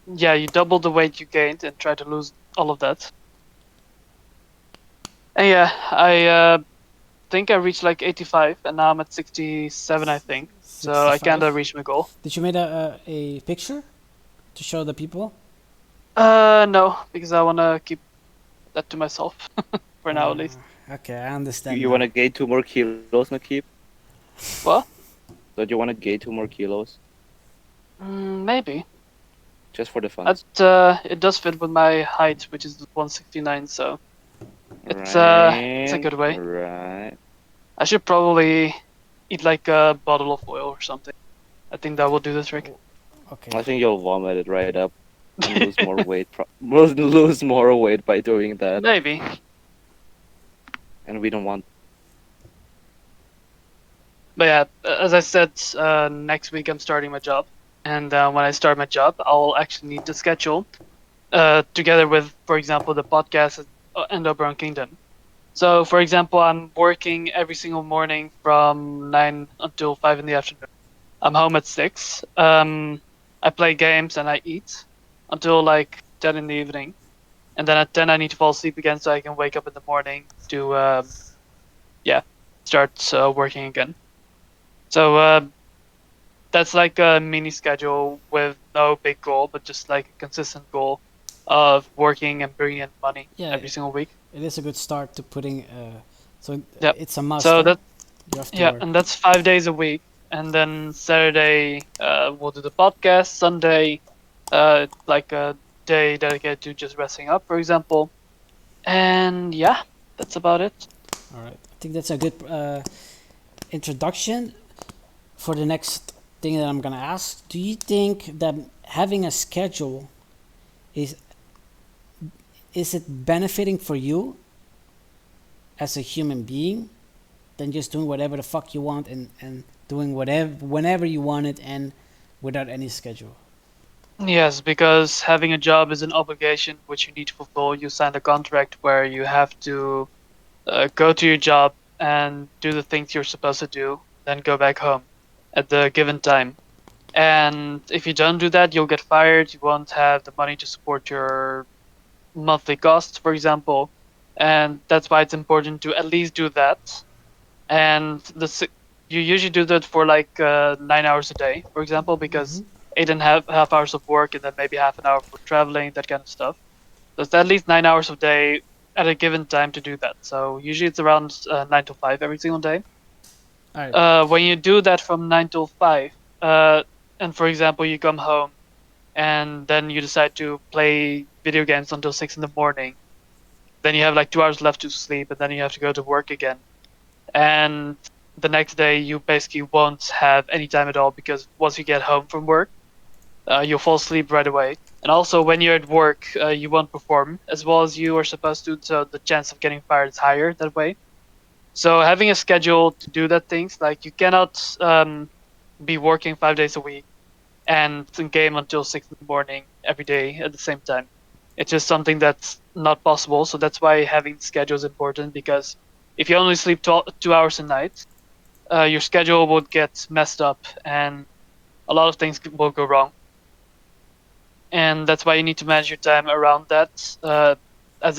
Speaker 2: yeah, you double the weight you gained and try to lose all of that. And yeah, I think I reached like 85, and now I'm at 67, I think. So I kind
Speaker 1: 65.
Speaker 2: of reached my goal.
Speaker 1: Did you make a picture to show the people?
Speaker 2: No, because I want to keep that to myself for now at
Speaker 1: Uh,
Speaker 2: least.
Speaker 1: okay, I understand
Speaker 3: You want
Speaker 1: now.
Speaker 3: to gain 2 more kilos, Makip?
Speaker 2: What?
Speaker 3: Don't you want to gain 2 more kilos
Speaker 2: Maybe.
Speaker 3: just for the funs?
Speaker 2: It does fit with my height, which is 169, so it's a
Speaker 3: Right,
Speaker 2: good way.
Speaker 3: right.
Speaker 2: I should probably eat like a bottle of oil or something. I think that will do the trick.
Speaker 1: Okay.
Speaker 3: I think you'll vomit it right up and lose more weight. Lose more weight by doing that,
Speaker 2: Maybe.
Speaker 3: and we don't want.
Speaker 2: But yeah, as I said, next week I'm starting my job, and when I start my job, I'll actually need to schedule, together with, for example, the podcast and Oberon Kingdom. So, for example, I'm working every single morning from 9 until 5 in the afternoon. I'm home at 6. I play games and I eat until like 10 in the evening. And then at 10, I need to fall asleep again so I can wake up in the morning to, yeah, start working again. So that's like a mini schedule with no big goal, but just like a consistent goal of working and bringing in money
Speaker 1: Yeah,
Speaker 2: every single week.
Speaker 1: it is a good start to putting. So
Speaker 2: Yep.
Speaker 1: it's a must.
Speaker 2: So
Speaker 1: Huh?
Speaker 2: that
Speaker 1: You have to
Speaker 2: Yeah,
Speaker 1: work.
Speaker 2: and that's 5 days a week. And then Saturday, we'll do the podcast. Sunday, like a day dedicated to just resting up, for example. And yeah, that's about it.
Speaker 1: All right. I think that's a good introduction for the next thing that I'm gonna ask. Do you think that having a schedule is it benefiting for you as a human being than just doing whatever the fuck you want and doing whatever whenever you want it and without any schedule?
Speaker 2: Yes, because having a job is an obligation which you need to fulfill. You sign a contract where you have to go to your job and do the things you're supposed to do, then go back home at the given time. And if you don't do that, you'll get fired. You won't have the money to support your monthly costs, for example. And that's why it's important to at least do that. And you usually do that for like 9 hours a day, for example, because 8.5 hours of work and then maybe half an hour for traveling, that kind of stuff. So it's at least 9 hours a day at a given time to do that. So usually it's around 9 to 5 every single day.
Speaker 1: All right.
Speaker 2: When you do that from 9 to 5, and for example, you come home and then you decide to play video games until 6 in the morning, then you have like 2 hours left to sleep, and then you have to go to work again. And the next day, you basically won't have any time at all because once you get home from work, you'll fall asleep right away. And also, when you're at work, you won't perform as well as you are supposed to, so the chance of getting fired is higher that way. So having a schedule to do that things, like you cannot be working 5 days a week and game until 6 in the morning every day at the same time. It's just something that's not possible. So that's why having schedule is important, because if you only sleep 2 hours a night, your schedule would get messed up and a lot of things will go wrong. And that's why you need to manage your time around that.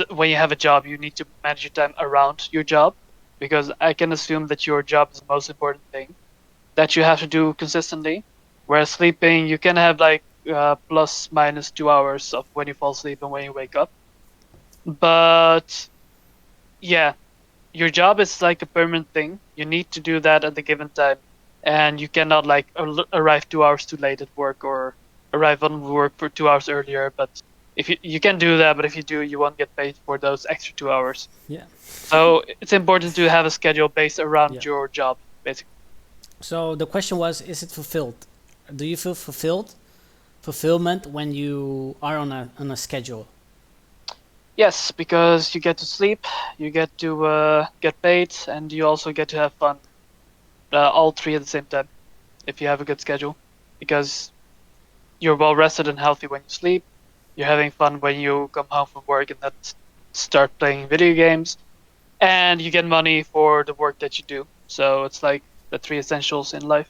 Speaker 2: When you have a job, you need to manage your time around your job, because I can assume that your job is the most important thing that you have to do consistently. Whereas sleeping, you can have like plus minus 2 hours of when you fall asleep and when you wake up. But yeah, your job is like a permanent thing. You need to do that at the given time, and you cannot like arrive 2 hours too late at work or arrive on work for 2 hours earlier. But if you can do that, but if you do, you won't get paid for those extra 2 hours.
Speaker 1: Yeah.
Speaker 2: So it's important to have a schedule based
Speaker 1: Yeah.
Speaker 2: around your job, basically.
Speaker 1: So the question was, is it fulfilled? Do you feel fulfillment when you are on a schedule?
Speaker 2: Yes, because you get to sleep, you get to get paid, and you also get to have fun. All three at the same time, if you have a good schedule, because you're well rested and healthy when you sleep. You're having fun when you come home from work and then start playing video games, and you get money for the work that you do. So it's like the three essentials in life: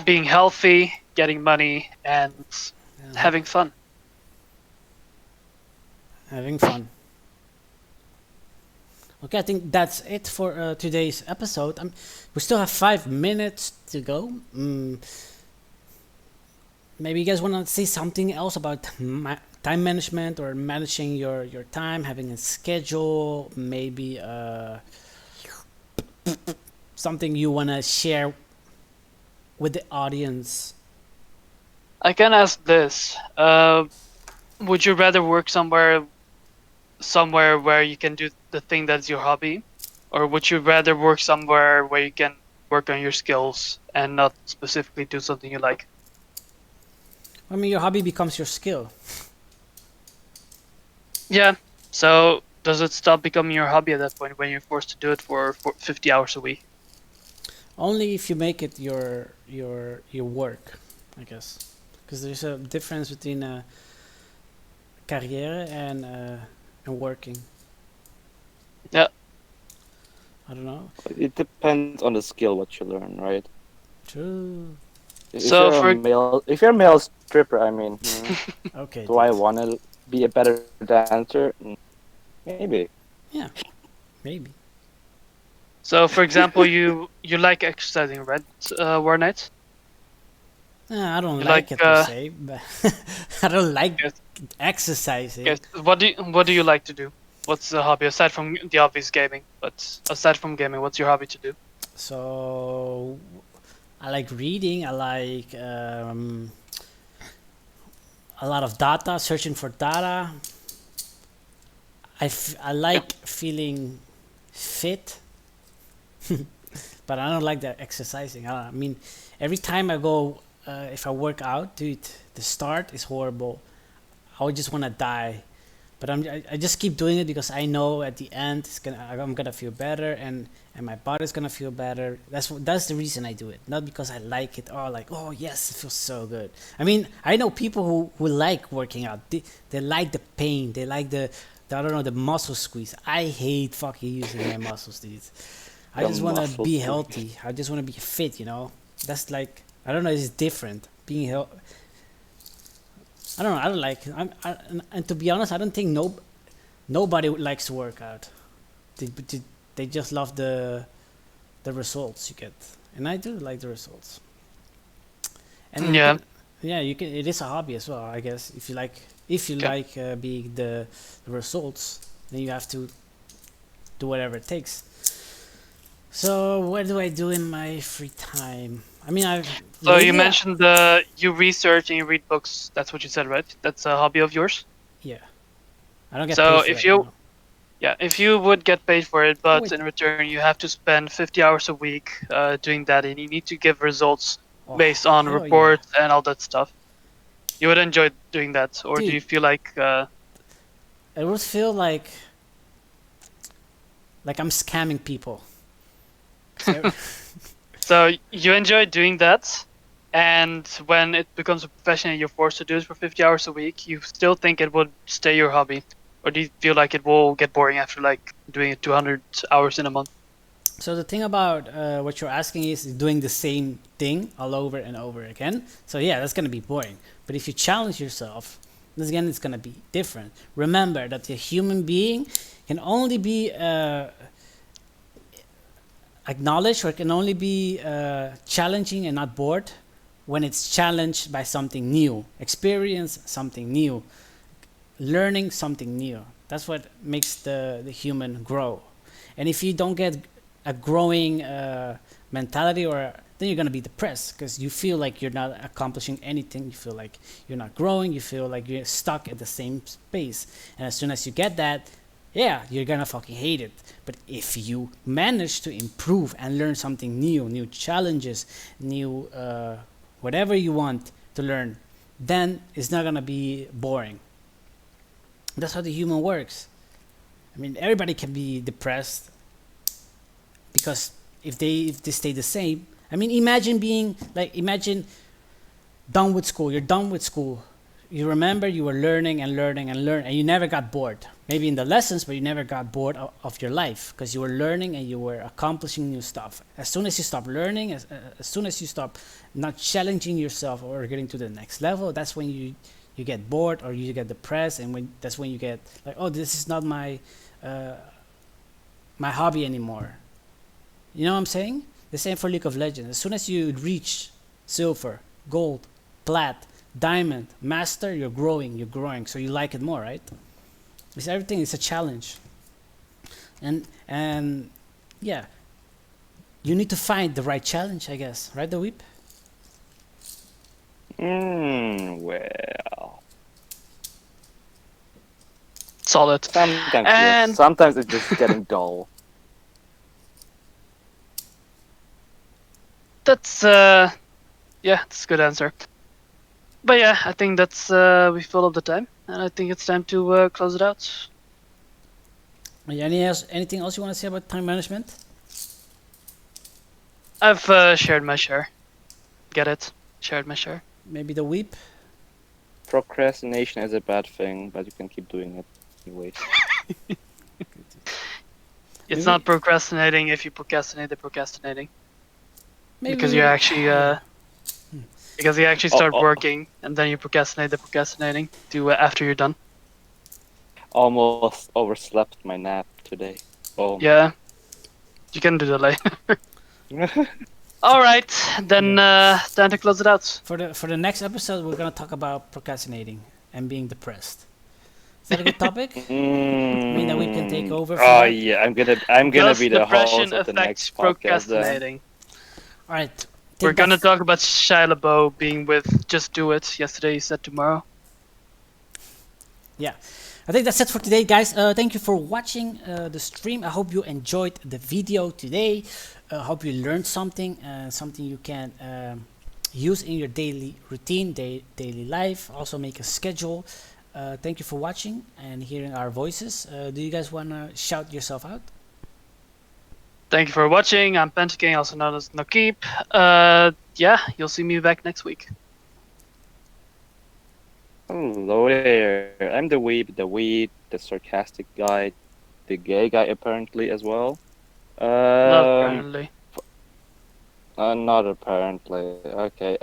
Speaker 2: being healthy, getting money, and having fun.
Speaker 1: Having fun. Okay, I think that's it for today's episode. We still have 5 minutes to go. Maybe you guys want to say something else about time management or managing your time, having a schedule, maybe something you want to share with the audience.
Speaker 2: I can ask this: would you rather work somewhere where you can do the thing that's your hobby, or would you rather work somewhere where you can work on your skills and not specifically do something you like?
Speaker 1: I mean, your hobby becomes your skill.
Speaker 2: Yeah. So does it stop becoming your hobby at that point when you're forced to do it for 50 hours a week?
Speaker 1: Only if you make it your work, I guess, because there's a difference between carrière and working.
Speaker 2: Yeah.
Speaker 1: I don't know.
Speaker 3: It depends on the skill what you learn, right?
Speaker 1: True.
Speaker 2: So
Speaker 3: If you're a male stripper, I mean,
Speaker 1: Okay.
Speaker 3: do I want to be a better dancer? Maybe.
Speaker 1: Yeah, maybe.
Speaker 2: So, for example, you like exercising, right, Warnight?
Speaker 1: I don't
Speaker 2: You
Speaker 1: like
Speaker 2: like
Speaker 1: it per se, but I don't like
Speaker 2: Yes.
Speaker 1: exercising.
Speaker 2: Yes. What do you like to do? What's the hobby aside from the obvious gaming? But aside from gaming, what's your hobby to do?
Speaker 1: So I like reading. I like a lot of data, searching for data. I like feeling fit, but I don't like that exercising. I mean, every time I go, if I work out, dude, the start is horrible. I would just want to die, but I just keep doing it because I know at the end I'm gonna feel better, and my body's gonna feel better. That's the reason I do it, not because I like it or like, oh yes, it feels so good. I mean, I know people who like working out. They like the pain. They like the I don't know, the muscle squeeze. I hate fucking using my muscles, dude. I
Speaker 3: The
Speaker 1: just want to
Speaker 3: muscle
Speaker 1: be
Speaker 3: squeeze.
Speaker 1: healthy. I just want to be fit. That's like, I don't know. It's different being healthy. I don't know. I don't like. And to be honest, I don't think nobody likes to work out. They just love the results you get, and I do like the results. And you
Speaker 2: Yeah.
Speaker 1: can, yeah, you can. It is a hobby as well, I guess. If you
Speaker 2: Okay.
Speaker 1: like being the results, then you have to do whatever it takes. So what do I do in my free time? I mean,
Speaker 2: So you
Speaker 1: lately,
Speaker 2: mentioned you research and you read books. That's what you said, right? That's a hobby of yours.
Speaker 1: yeah, I don't get
Speaker 2: So
Speaker 1: paid for
Speaker 2: if
Speaker 1: that, you
Speaker 2: you
Speaker 1: know.
Speaker 2: yeah, if you would get paid for it,
Speaker 1: Oh
Speaker 2: but
Speaker 1: wait,
Speaker 2: in return you have to spend 50 hours a week doing that, and you need to give results
Speaker 1: oh
Speaker 2: based on
Speaker 1: hell yeah,
Speaker 2: reports and all that stuff. You would enjoy doing that, or do
Speaker 1: dude!
Speaker 2: you feel like
Speaker 1: It would feel like I'm scamming people. 'Cause
Speaker 2: so you enjoy doing that, and when it becomes a profession and you're forced to do it for 50 hours a week, you still think it would stay your hobby, or do you feel like it will get boring after like doing it 200 hours in a month?
Speaker 1: So the thing about what you're asking is doing the same thing all over and over again. So yeah, that's gonna be boring. But if you challenge yourself, then again, it's gonna be different. Remember that the human being can only be acknowledged, or can only be challenging and not bored when it's challenged by something new, experience something new, learning something new. That's what makes the human grow. And if you don't get a growing mentality, or then you're gonna be depressed because you feel like you're not accomplishing anything. You feel like you're not growing. You feel like you're stuck at the same space. And as soon as you get that, yeah, you're gonna fucking hate it. But if you manage to improve and learn something new, new challenges, new whatever you want to learn, then it's not gonna be boring. That's how the human works. I mean, everybody can be depressed because if they stay the same. I mean, imagine done with school. You're done with school. You remember you were learning and learning and learning, and you never got bored. Maybe in the lessons, but you never got bored of your life because you were learning and you were accomplishing new stuff. As soon as you stop learning, as soon as you stop not challenging yourself or getting to the next level, that's when you get bored or you get depressed, and that's when you get like, oh, this is not my hobby anymore. You know what I'm saying? The same for League of Legends. As soon as you reach silver, gold, plat, diamond, master, you're growing, so you like it more, right? Because everything is a challenge. And yeah, you need to find the right challenge, I guess, right, the Weep?
Speaker 3: Well,
Speaker 2: Solid.
Speaker 3: sometimes yes.
Speaker 2: And
Speaker 3: Sometimes it's just getting dull.
Speaker 2: that's yeah, that's a good answer. But yeah, I think that's we fill up the time, and I think it's time to close it out.
Speaker 1: Anything else you want to say about time management?
Speaker 2: I've shared my share. Get it? Shared my share.
Speaker 1: Maybe the Weep?
Speaker 3: Procrastination is a bad thing, but you can keep doing it anyways.
Speaker 2: It's
Speaker 1: Maybe-
Speaker 2: not procrastinating if you procrastinate the procrastinating,
Speaker 1: Maybe
Speaker 2: because you actually because you actually start
Speaker 3: Oh.
Speaker 2: working and then you procrastinate the procrastinating to after you're done.
Speaker 3: Almost overslept my nap today. Oh.
Speaker 2: Yeah, you can do that later. All right, then time to close it out.
Speaker 1: for the next episode, we're gonna talk about procrastinating and being depressed. Is that a good topic? mean that we can take over for
Speaker 3: Oh
Speaker 1: that?
Speaker 3: yeah, I'm gonna
Speaker 2: Does
Speaker 3: be the
Speaker 2: depression
Speaker 3: host of the
Speaker 2: affect
Speaker 3: next podcast then.
Speaker 2: procrastinating?
Speaker 1: All right.
Speaker 2: We're
Speaker 1: Think
Speaker 2: gonna
Speaker 1: of-
Speaker 2: talk about Shia LaBeouf being with Just Do It. Yesterday he said tomorrow.
Speaker 1: Yeah. I think that's it for today, guys. Thank you for watching the stream. I hope you enjoyed the video today. I hope you learned something, something you can use in your daily routine, daily life. Also make a schedule. Thank you for watching and hearing our voices. Do you guys want to shout yourself out?
Speaker 2: Thank you for watching. I'm Pentaking, also known as Nokip. Yeah, you'll see me back next week.
Speaker 3: Hello there. I'm the sarcastic guy, the gay guy apparently as well.
Speaker 2: Not
Speaker 3: Um,
Speaker 2: apparently.
Speaker 3: Not apparently. Okay.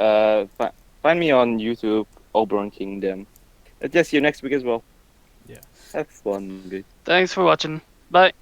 Speaker 3: Find me on YouTube, Oberon Kingdom. I'll just see you next week as well.
Speaker 1: Yeah.
Speaker 3: Have fun, guys.
Speaker 2: Thanks for watching. Bye.